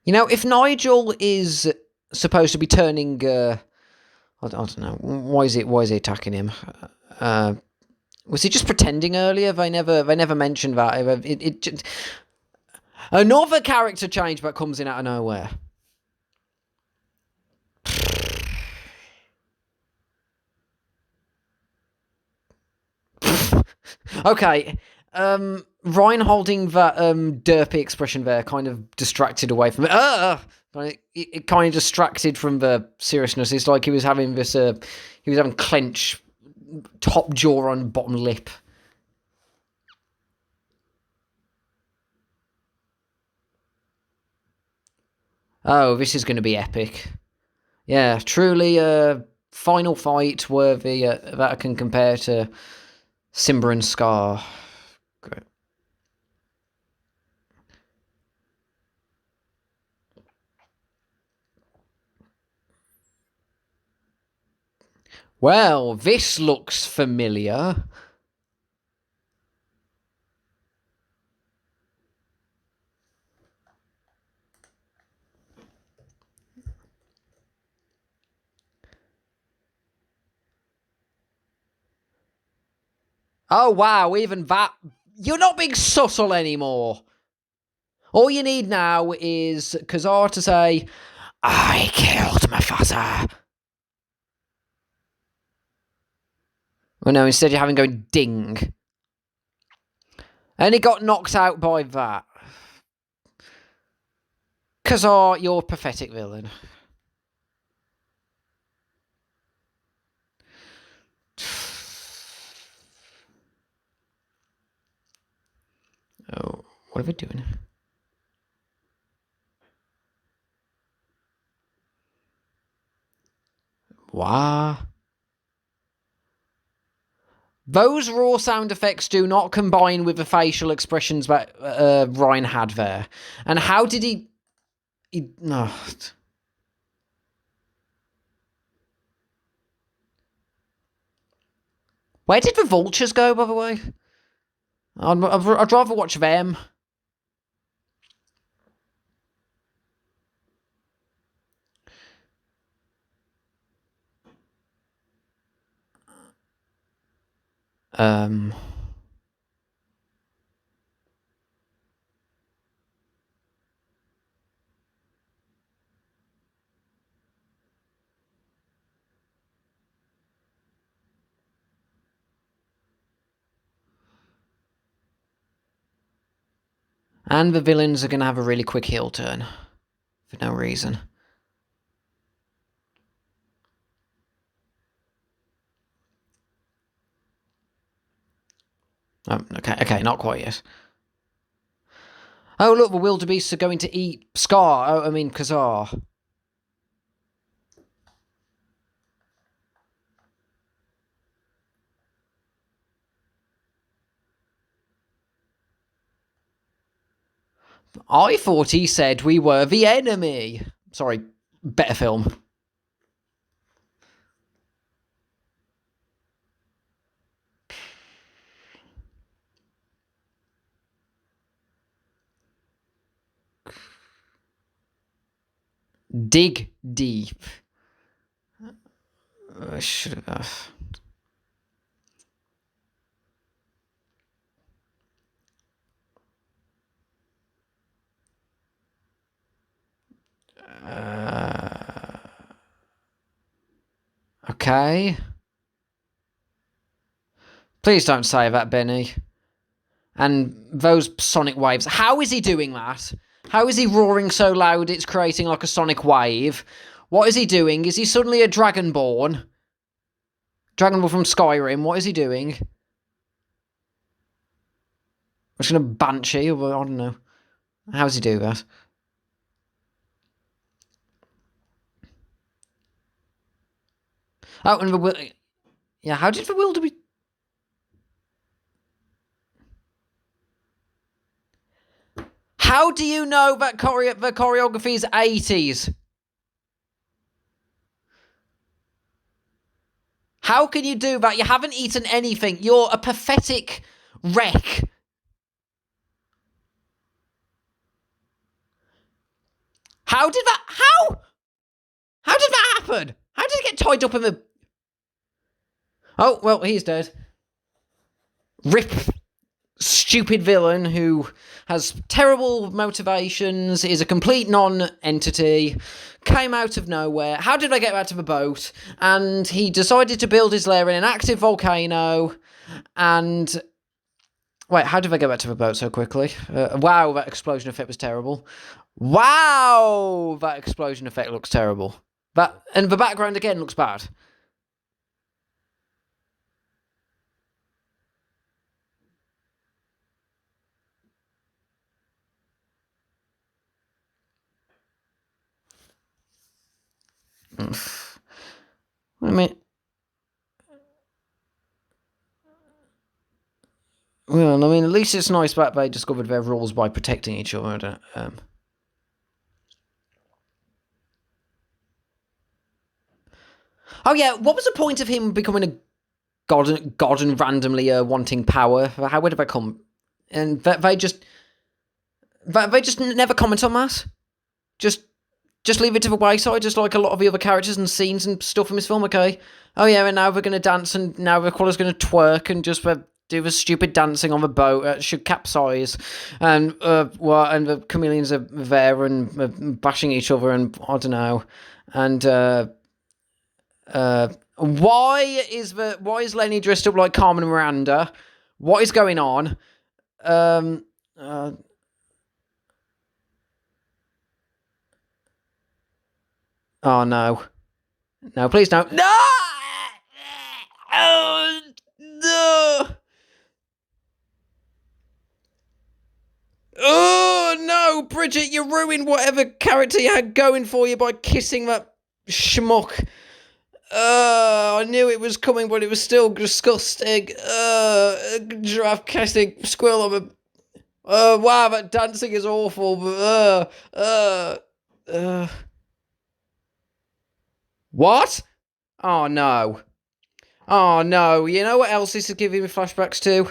You know, if Nigel is supposed to be turning, I don't know, why is he attacking him? Was he just pretending earlier? They never mentioned that. Another character change that comes in out of nowhere. Okay, Ryan holding that derpy expression there kind of distracted away from it. It kind of distracted from the seriousness. It's like he was having this, he was having clench top jaw on bottom lip. Oh, this is going to be epic. Yeah, truly a final fight worthy that I can compare to Simba and Scar. Great. Well, this looks familiar. Oh, wow, even that... You're not being subtle anymore. All you need now is Kazar to say, I killed my father. Well, no, instead you're having to go ding. And he got knocked out by that. Kazar, you're a pathetic villain. Oh, what are we doing? Wow. Those raw sound effects do not combine with the facial expressions that Ryan had there. And how did he... No. Where did the vultures go, by the way? I'd rather watch them. And the villains are going to have a really quick heel turn. For no reason. Oh, okay, not quite yet. Oh, look, the wildebeests are going to eat Kazar. I thought he said we were the enemy. Sorry, better film. Dig deep. I should have... Okay. Please don't say that, Benny. And those sonic waves. How is he doing that? How is he roaring so loud it's creating like a sonic wave? What is he doing? Is he suddenly a Dragonborn? Dragonborn from Skyrim. What is he doing? I'm just going to Banshee, or I don't know. How does he do that? Oh, and the... Yeah, how did the wildebeest... How do you know that the choreography is 80s? How can you do that? You haven't eaten anything. You're a pathetic wreck. How did that... How did that happen? How did he get tied up in the... Oh, well, he's dead. Rip. Stupid villain who has terrible motivations, is a complete non-entity, came out of nowhere. How did I get back to the boat? And he decided to build his lair in an active volcano. And... Wait, how did I get back to the boat so quickly? Wow, that explosion effect was terrible. Wow, that explosion effect looks terrible. And the background again looks bad. I mean... Well, I mean, at least it's nice that they discovered their rules by protecting each other. Oh yeah, what was the point of him becoming a god and randomly wanting power? How would they come? And they just never comment on that. Just leave it to the wayside, just like a lot of the other characters and scenes and stuff in this film. Okay, oh yeah, and now we're gonna dance, and now the Aquala's gonna twerk and just do the stupid dancing on the boat. Should capsize, and and the chameleons are there and bashing each other, and I don't know, and why is Lenny dressed up like Carmen Miranda? What is going on? Oh no. No, please don't. No! Oh, no! Oh, no, Bridget, you ruined whatever character you had going for you by kissing that schmuck. I knew it was coming, but it was still disgusting. Giraffe kissing squirrel on a... wow, that dancing is awful. What? Oh, no. Oh, no. You know what else this is giving me flashbacks to?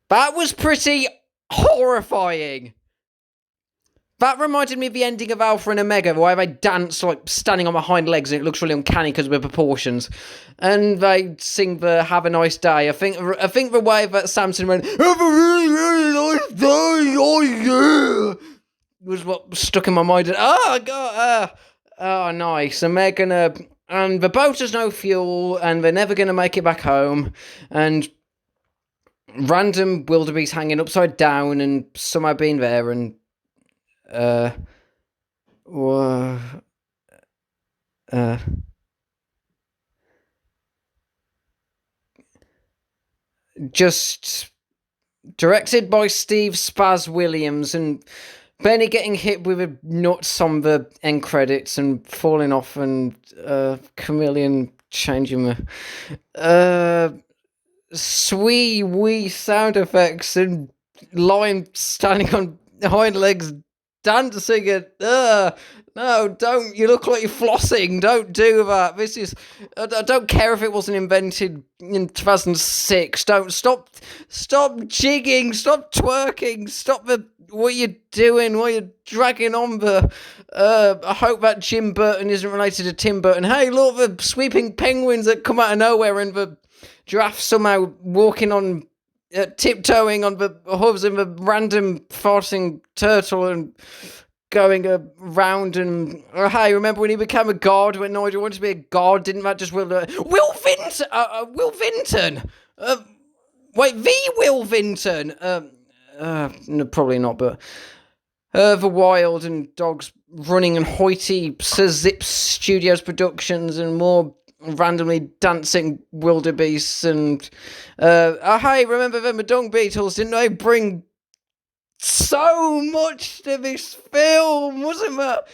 That was pretty horrifying. That reminded me of the ending of Alpha and Omega, where they dance like standing on my hind legs, and it looks really uncanny because of the proportions. And they sing the "Have a Nice Day." I think the way that Samson went "Have a really nice day, oh yeah," was what stuck in my mind. Oh god, oh nice. And they're gonna, and the boat has no fuel, and they're never gonna make it back home, and random wildebeest hanging upside down, and somehow being there, and just directed by Steve Spaz Williams, and Benny getting hit with a nuts on the end credits and falling off, and Chameleon changing the sweet wee sound effects, and Lion standing on hind legs dancing, and no, don't, you look like you're flossing, don't do that. This is, I don't care if it wasn't invented in 2006, don't, stop jigging, stop twerking, stop what you're doing, what you're dragging on the, I hope that Jim Burton isn't related to Tim Burton. Hey, look, the sweeping penguins that come out of nowhere, and the giraffe somehow walking on, tiptoeing on the hooves, and the random farting turtle, and going around, and hey, remember when he became a god, when Nigel wanted to be a god? Didn't that just Will Vinton? Wait, the Will Vinton? No, probably not, but the Wild, and Dogs Running, and Hoity Zip Studios Productions, and more randomly dancing wildebeests, and hey, remember them Dung Beetles? Didn't they bring so much to this film? Wasn't that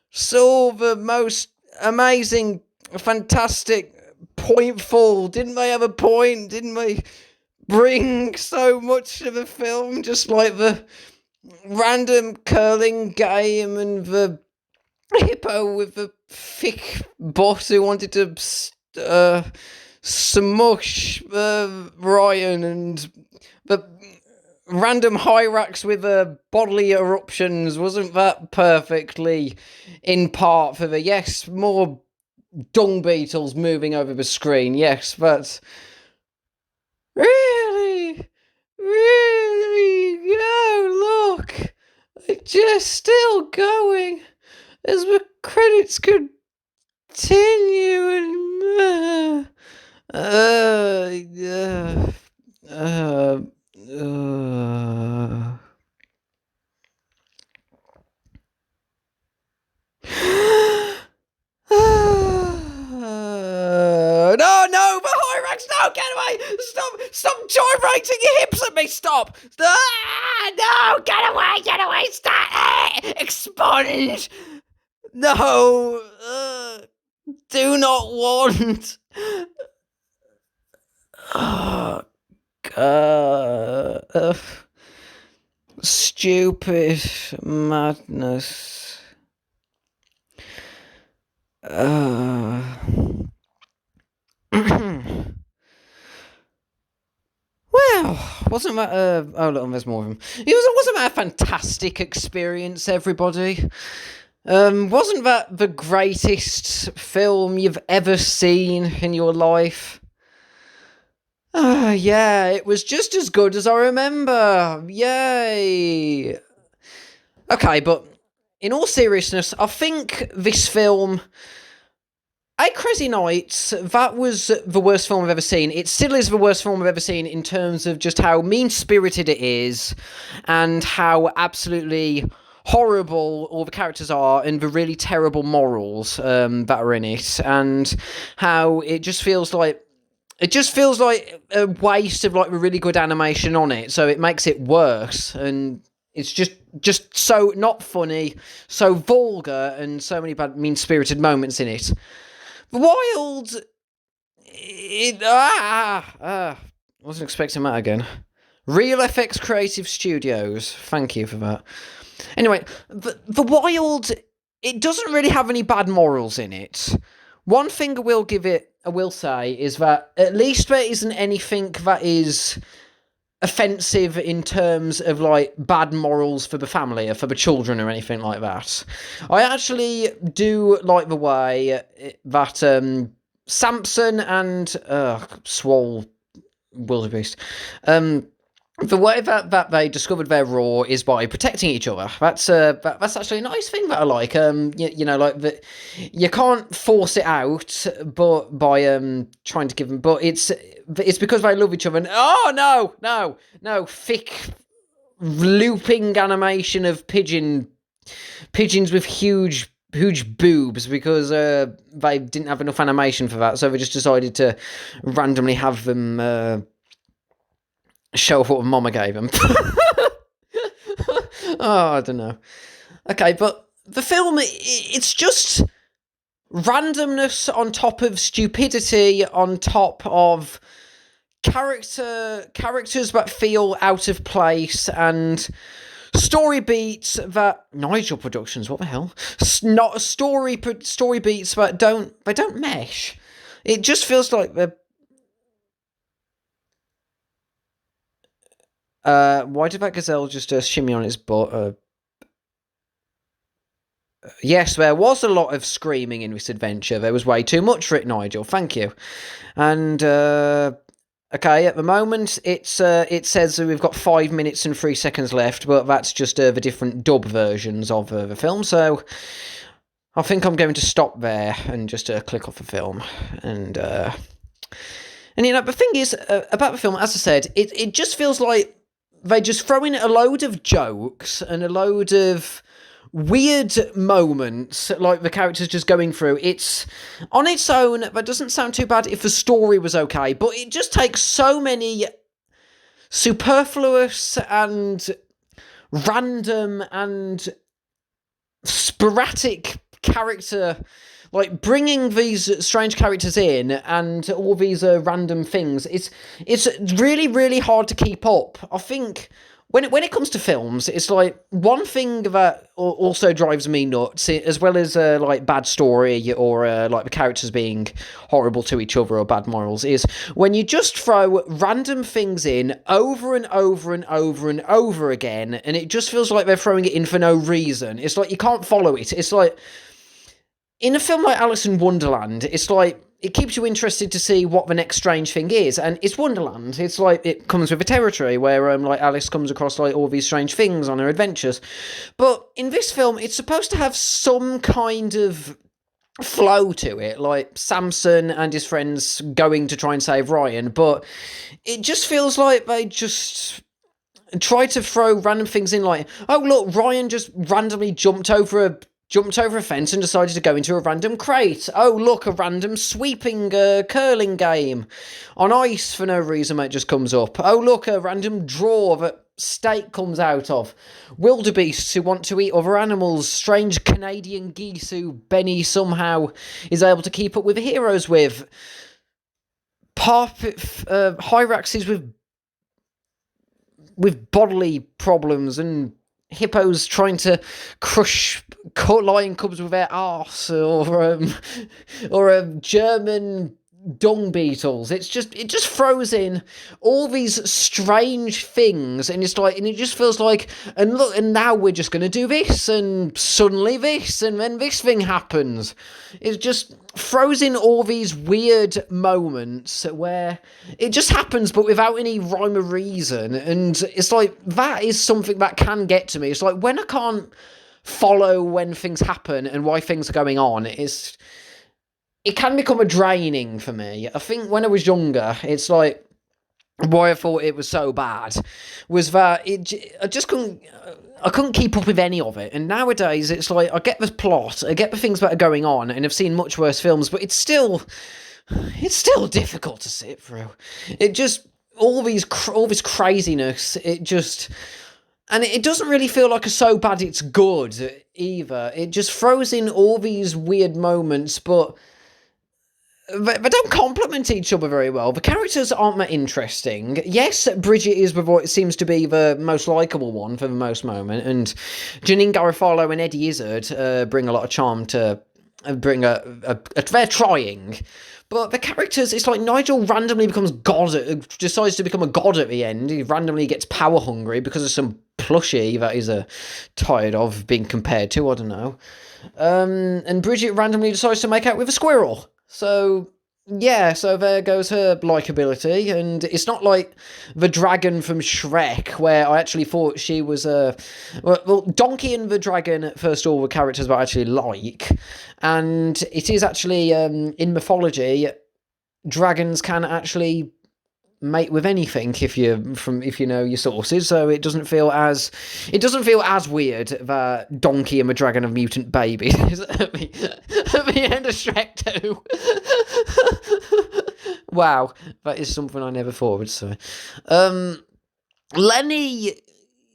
so the most amazing, fantastic, pointful? Didn't they have a point? Didn't they bring so much to the film? Just like the random curling game, and the hippo with the thick butt who wanted to smush Ryan, and the random Hyrax with bodily eruptions. Wasn't that perfectly in part for the, yes, more dung beetles moving over the screen? Yes, but really, no, look, they're just still going as the credits continue, and no, the Hyrax, no, get away! Stop gyrating your hips at me, stop! No, get away, stop! Expunge! No, do not want. Oh, Stupid madness. Well, wasn't that oh look, there's more of them. Wasn't that a fantastic experience, everybody? Wasn't that the greatest film you've ever seen in your life? Yeah, it was just as good as I remember. Yay! Okay, but in all seriousness, I think this film, A Crazy Nights, that was the worst film I've ever seen. It still is the worst film I've ever seen in terms of just how mean-spirited it is and how absolutely horrible all the characters are and the really terrible morals that are in it, and how it just feels like a waste of like the really good animation on it, so it makes it worse, and it's just so not funny, so vulgar, and so many bad mean-spirited moments in it. The Wild, wasn't expecting that again. Real FX Creative Studios, thank you for that. Anyway, the Wild, it doesn't really have any bad morals in it. One thing I will say is that at least there isn't anything that is offensive in terms of like bad morals for the family or for the children or anything like that. I actually do like the way that Samson and Swole Wildebeest, the way that they discovered their raw is by protecting each other. That's actually a nice thing that I like. You know, like that you can't force it out, but by trying to give them. But it's because they love each other. And no, thick looping animation of pigeons with huge boobs, because they didn't have enough animation for that, so they just decided to randomly have them. Show off what Mama gave him. Oh, I don't know. Okay, but the film, it's just randomness on top of stupidity, on top of characters that feel out of place, and story beats that Nigel Productions, what the hell? Not story beats that don't mesh. It just feels like they're. Why did that gazelle just shimmy on its butt? Yes, there was a lot of screaming in this adventure. There was way too much for it, Nigel. Thank you. And okay, at the moment it says that we've got 5 minutes and 3 seconds left, but that's just the different dub versions of the film. So I think I'm going to stop there and just click off the film. And you know, the thing is about the film, as I said, it just feels like they just throw in a load of jokes and a load of weird moments, like the characters just going through. It's on its own, that doesn't sound too bad if the story was okay, but it just takes so many superfluous and random and sporadic character, like bringing these strange characters in and all these random things. It's really, really hard to keep up. I think when it comes to films, it's like one thing that also drives me nuts, as well as like bad story or like the characters being horrible to each other or bad morals, is when you just throw random things in over and over and over and over again, and it just feels like they're throwing it in for no reason. It's like you can't follow it. It's like in a film like Alice in Wonderland, it's like it keeps you interested to see what the next strange thing is, and it's Wonderland. It's like it comes with a territory where like Alice comes across like all these strange things on her adventures. But in this film, it's supposed to have some kind of flow to it, like Samson and his friends going to try and save Ryan, but it just feels like they just try to throw random things in, like, oh look, Ryan just randomly jumped over a fence and decided to go into a random crate. Oh, look, a random sweeping curling game on ice for no reason, it just comes up. Oh, look, a random drawer that steak comes out of. Wildebeests who want to eat other animals. Strange Canadian geese who Benny somehow is able to keep up with the heroes with. Hyraxes with with bodily problems and hippos trying to crush lion cubs with their arse, or German dung beetles. It just throws in all these strange things, and it just feels like, and look, and now we're just gonna do this, and suddenly this, and then this thing happens. It just throws in all these weird moments where it just happens, but without any rhyme or reason, and it's like, that is something that can get to me. It's like, when I can't follow when things happen and why things are going on, it can become a draining for me. I think when I was younger, it's like, why I thought it was so bad was that I couldn't keep up with any of it. And nowadays, it's like, I get the plot, I get the things that are going on, and I've seen much worse films, but it's still difficult to sit through. It just, all this craziness, and it doesn't really feel like it's so bad it's good either. It just throws in all these weird moments, but they don't complement each other very well. The characters aren't that interesting. Yes, Bridget is what seems to be the most likeable one for the most moment, and Janine Garofalo and Eddie Izzard bring a lot of charm to bring they're trying. But the characters, it's like Nigel randomly decides to become a god at the end. He randomly gets power hungry because of some plushie that he's tired of being compared to, I don't know. And Bridget randomly decides to make out with a squirrel. So, yeah, so there goes her likability, and it's not like the dragon from Shrek, where I actually thought she was well, Donkey and the dragon, first of all, were characters that I actually like, and it is actually, in mythology, dragons can actually mate with anything if you know your sources, so it doesn't feel as weird that Donkey and the dragon have mutant babies at the end of Shrek 2. Wow, that is something I never thought I would say. Lenny,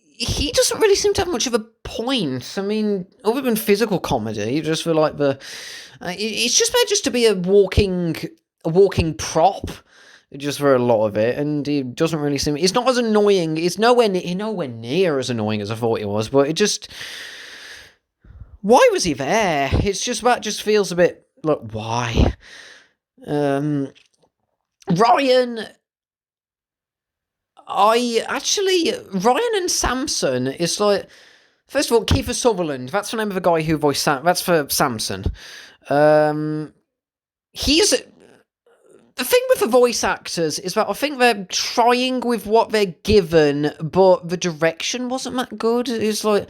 he doesn't really seem to have much of a point. I mean, other than physical comedy, you just feel like it's just there just to be a walking prop, just for a lot of it, and he doesn't really seem. It's not as annoying. It's nowhere near as annoying as I thought it was. But it just, why was he there? It's just that just feels a bit like, why? Ryan, Ryan and Samson is like, first of all, Kiefer Sutherland. That's the name of the guy who voiced That's for Samson. He's. The thing with the voice actors is that I think they're trying with what they're given, but the direction wasn't that good. It's like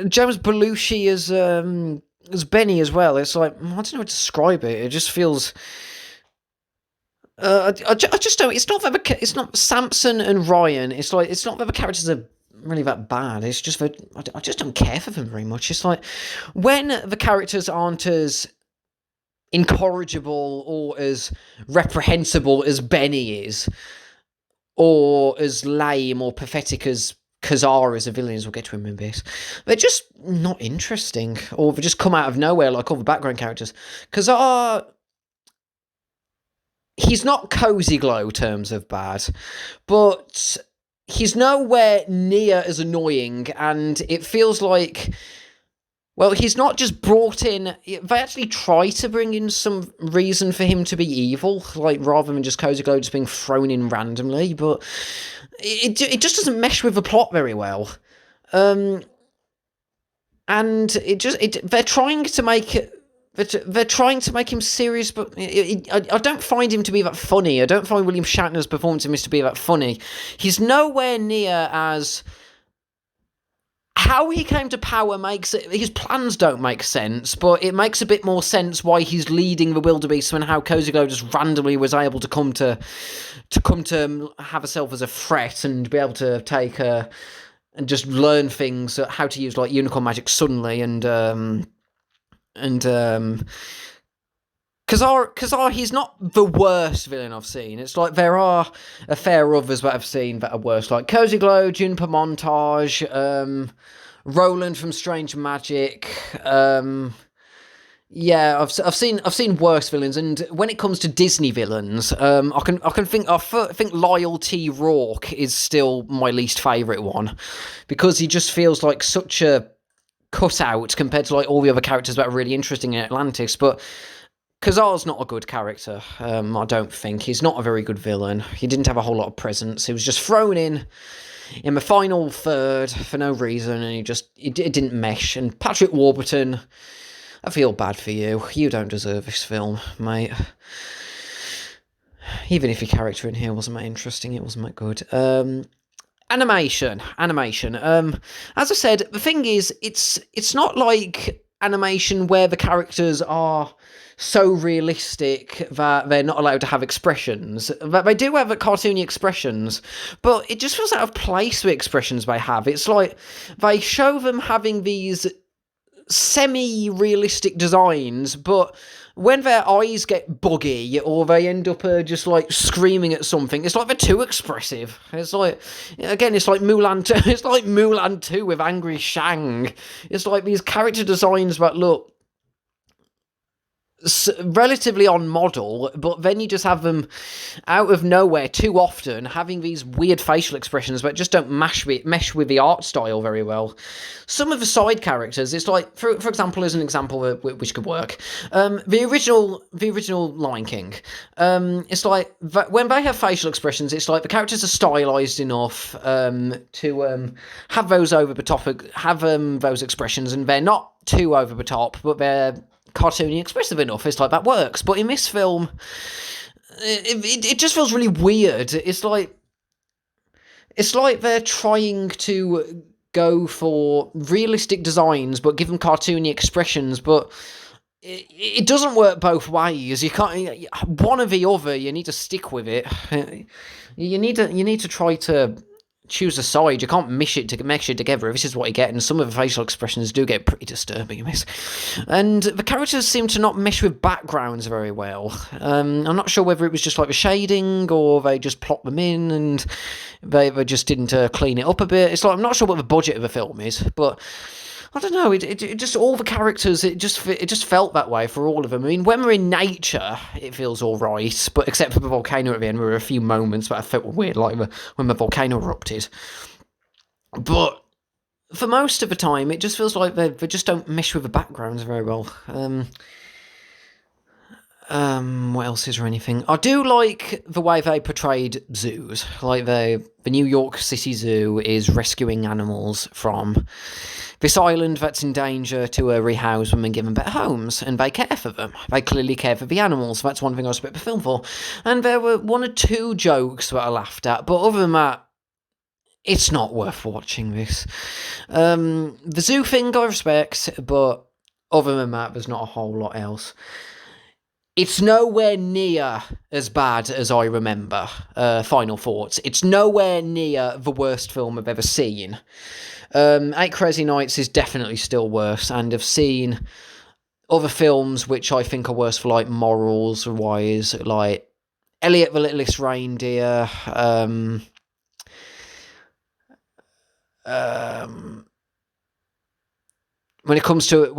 James Belushi as Benny as well. It's like, I don't know how to describe it. It just feels. I just don't. It's not Samson and Ryan. It's like, it's not that the characters are really that bad. It's just that I just don't care for them very much. It's like, when the characters aren't as incorrigible or as reprehensible as Benny is, or as lame or pathetic as Kazar as a villain, as we'll get to him in this, they're just not interesting, or they just come out of nowhere like all the background characters. Kazar, he's not Cozy Glow terms of bad, but he's nowhere near as annoying, and it feels like, well, he's not just brought in. They actually try to bring in some reason for him to be evil, like, rather than just Cozy Glow just being thrown in randomly. But it just doesn't mesh with the plot very well. And they're trying to make him serious, but I don't find him to be that funny. I don't find William Shatner's performance in this to be that funny. He's nowhere near as. How he came to power his plans don't make sense, but it makes a bit more sense why he's leading the wildebeest, and how Cozy Glow just randomly was able to come to have herself as a threat and be able to take her and just learn things, how to use like unicorn magic suddenly, and Kazar, he's not the worst villain I've seen. It's like, there are a fair others that I've seen that are worse, like Cozy Glow, Juniper Montage, Roland from Strange Magic. Yeah, I've seen worse villains, and when it comes to Disney villains, I think Lyle T. Rourke is still my least favourite one, because he just feels like such a cutout compared to like all the other characters that are really interesting in Atlantis. But Kazar's not a good character. I don't think he's not a very good villain. He didn't have a whole lot of presence. He was just thrown in the final third for no reason, and it didn't mesh. And Patrick Warburton, I feel bad for you. You don't deserve this film, mate. Even if your character in here wasn't that interesting, it wasn't that good. Animation. As I said, the thing is, it's not like animation where the characters are so realistic that they're not allowed to have expressions. That they do have cartoony expressions, but it just feels out of place with expressions they have. It's like they show them having these semi-realistic designs, but when their eyes get buggy or they end up just like screaming at something, it's like they're too expressive. It's like, again, it's like Mulan 2, it's like Mulan 2 with Angry Shang. It's like these character designs that look relatively on model, but then you just have them out of nowhere too often having these weird facial expressions that just don't mesh with the art style very well. Some of the side characters, it's like, for example, as an example which could work, the original Lion King, it's like when they have facial expressions, it's like the characters are stylized enough to have those over the top, have those expressions, and they're not too over the top, but they're cartoony expressive enough. It's like that works. But in this film, it just feels really weird. It's like they're trying to go for realistic designs but give them cartoony expressions, but it doesn't work both ways. You can't, one or the other. You need to stick with it. You need to try to choose a side. You can't mesh it together. This is what you get, and some of the facial expressions do get pretty disturbing in this. And the characters seem to not mesh with backgrounds very well. I'm not sure whether it was just like the shading, or they just plopped them in and they just didn't clean it up a bit. It's like, I'm not sure what the budget of the film is, but I don't know. It just, all the characters, it just felt that way for all of them. I mean, when we're in nature, it feels all right, but except for the volcano at the end, there were a few moments that I felt weird, like when the volcano erupted. But for most of the time, it just feels like they just don't mesh with the backgrounds very well. What else is there anything? I do like the way they portrayed zoos. Like the New York City Zoo is rescuing animals from this island that's in danger to rehouse them and give them better homes, and they care for them. They clearly care for the animals. That's one thing I respect the film for. And there were one or two jokes that I laughed at, but other than that, it's not worth watching this. The zoo thing I respect, but other than that, there's not a whole lot else. It's nowhere near as bad as I remember. Final thoughts. It's nowhere near the worst film I've ever seen. 8 Crazy Nights is definitely still worse, and I've seen other films which I think are worse for like morals wise, like Elliot the Littlest Reindeer. When it comes to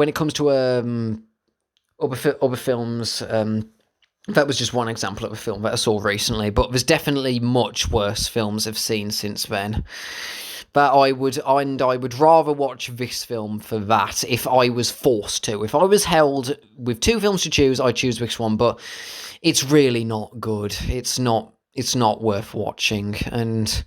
other films, that was just one example of a film that I saw recently, but there's definitely much worse films I've seen since then. That I would rather watch this film for that if I was forced to. If I was held with 2 films to choose, I'd choose this one, but it's really not good. It's not worth watching. And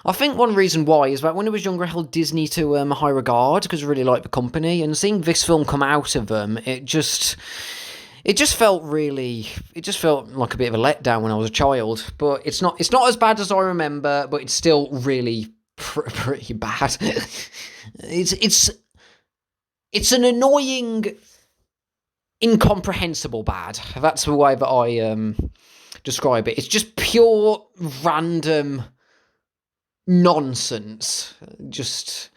I think one reason why is that when I was younger, I held Disney to a high regard because I really liked the company, and seeing this film come out of them, it just felt like a bit of a letdown when I was a child. But it's not as bad as I remember, but it's still really pretty bad. It's an annoying, incomprehensible bad. That's the way that I describe it. It's just pure random nonsense. Just,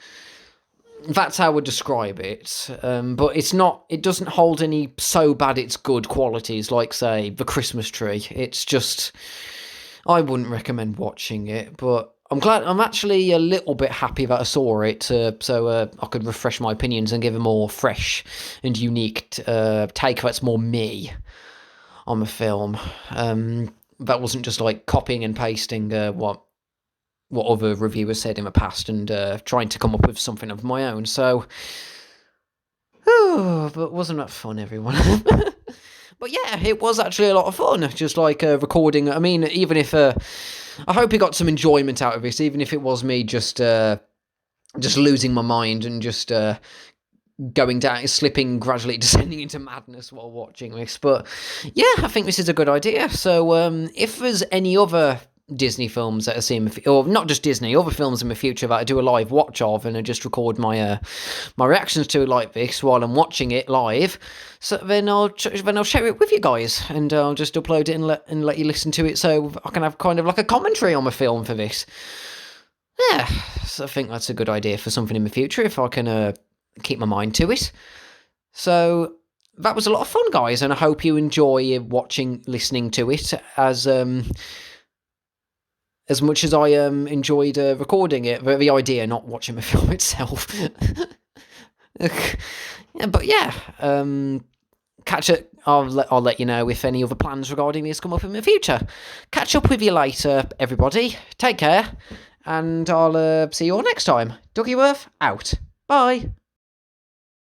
that's how I would describe it. But it doesn't hold any so bad it's good qualities like, say, The Christmas Tree. It's just, I wouldn't recommend watching it, but I'm glad. I'm actually a little bit happy that I saw it, so I could refresh my opinions and give a more fresh and unique take that's more me on the film. That wasn't just like copying and pasting what other reviewers said in the past and trying to come up with something of my own. So, but wasn't that fun, everyone? But yeah, it was actually a lot of fun. Just like recording. I mean, even if I hope you got some enjoyment out of this, even if it was me just losing my mind and just going down, slipping, gradually descending into madness while watching this. But yeah, I think this is a good idea. So if there's any other Disney films that I see, or not just Disney, other films in the future that I do a live watch of, and I just record my my reactions to it like this while I'm watching it live, so then I'll share it with you guys, and I'll just upload it and let you listen to it, so I can have kind of like a commentary on the film for this. Yeah, so I think that's a good idea for something in the future if I can keep my mind to it. So that was a lot of fun, guys, and I hope you enjoy listening to it as much as I enjoyed recording it. The idea, not watching the film itself. Yeah, but yeah, catch it. I'll let you know if any other plans regarding this come up in the future. Catch up with you later, everybody. Take care, and I'll see you all next time. Duckyworth out. Bye.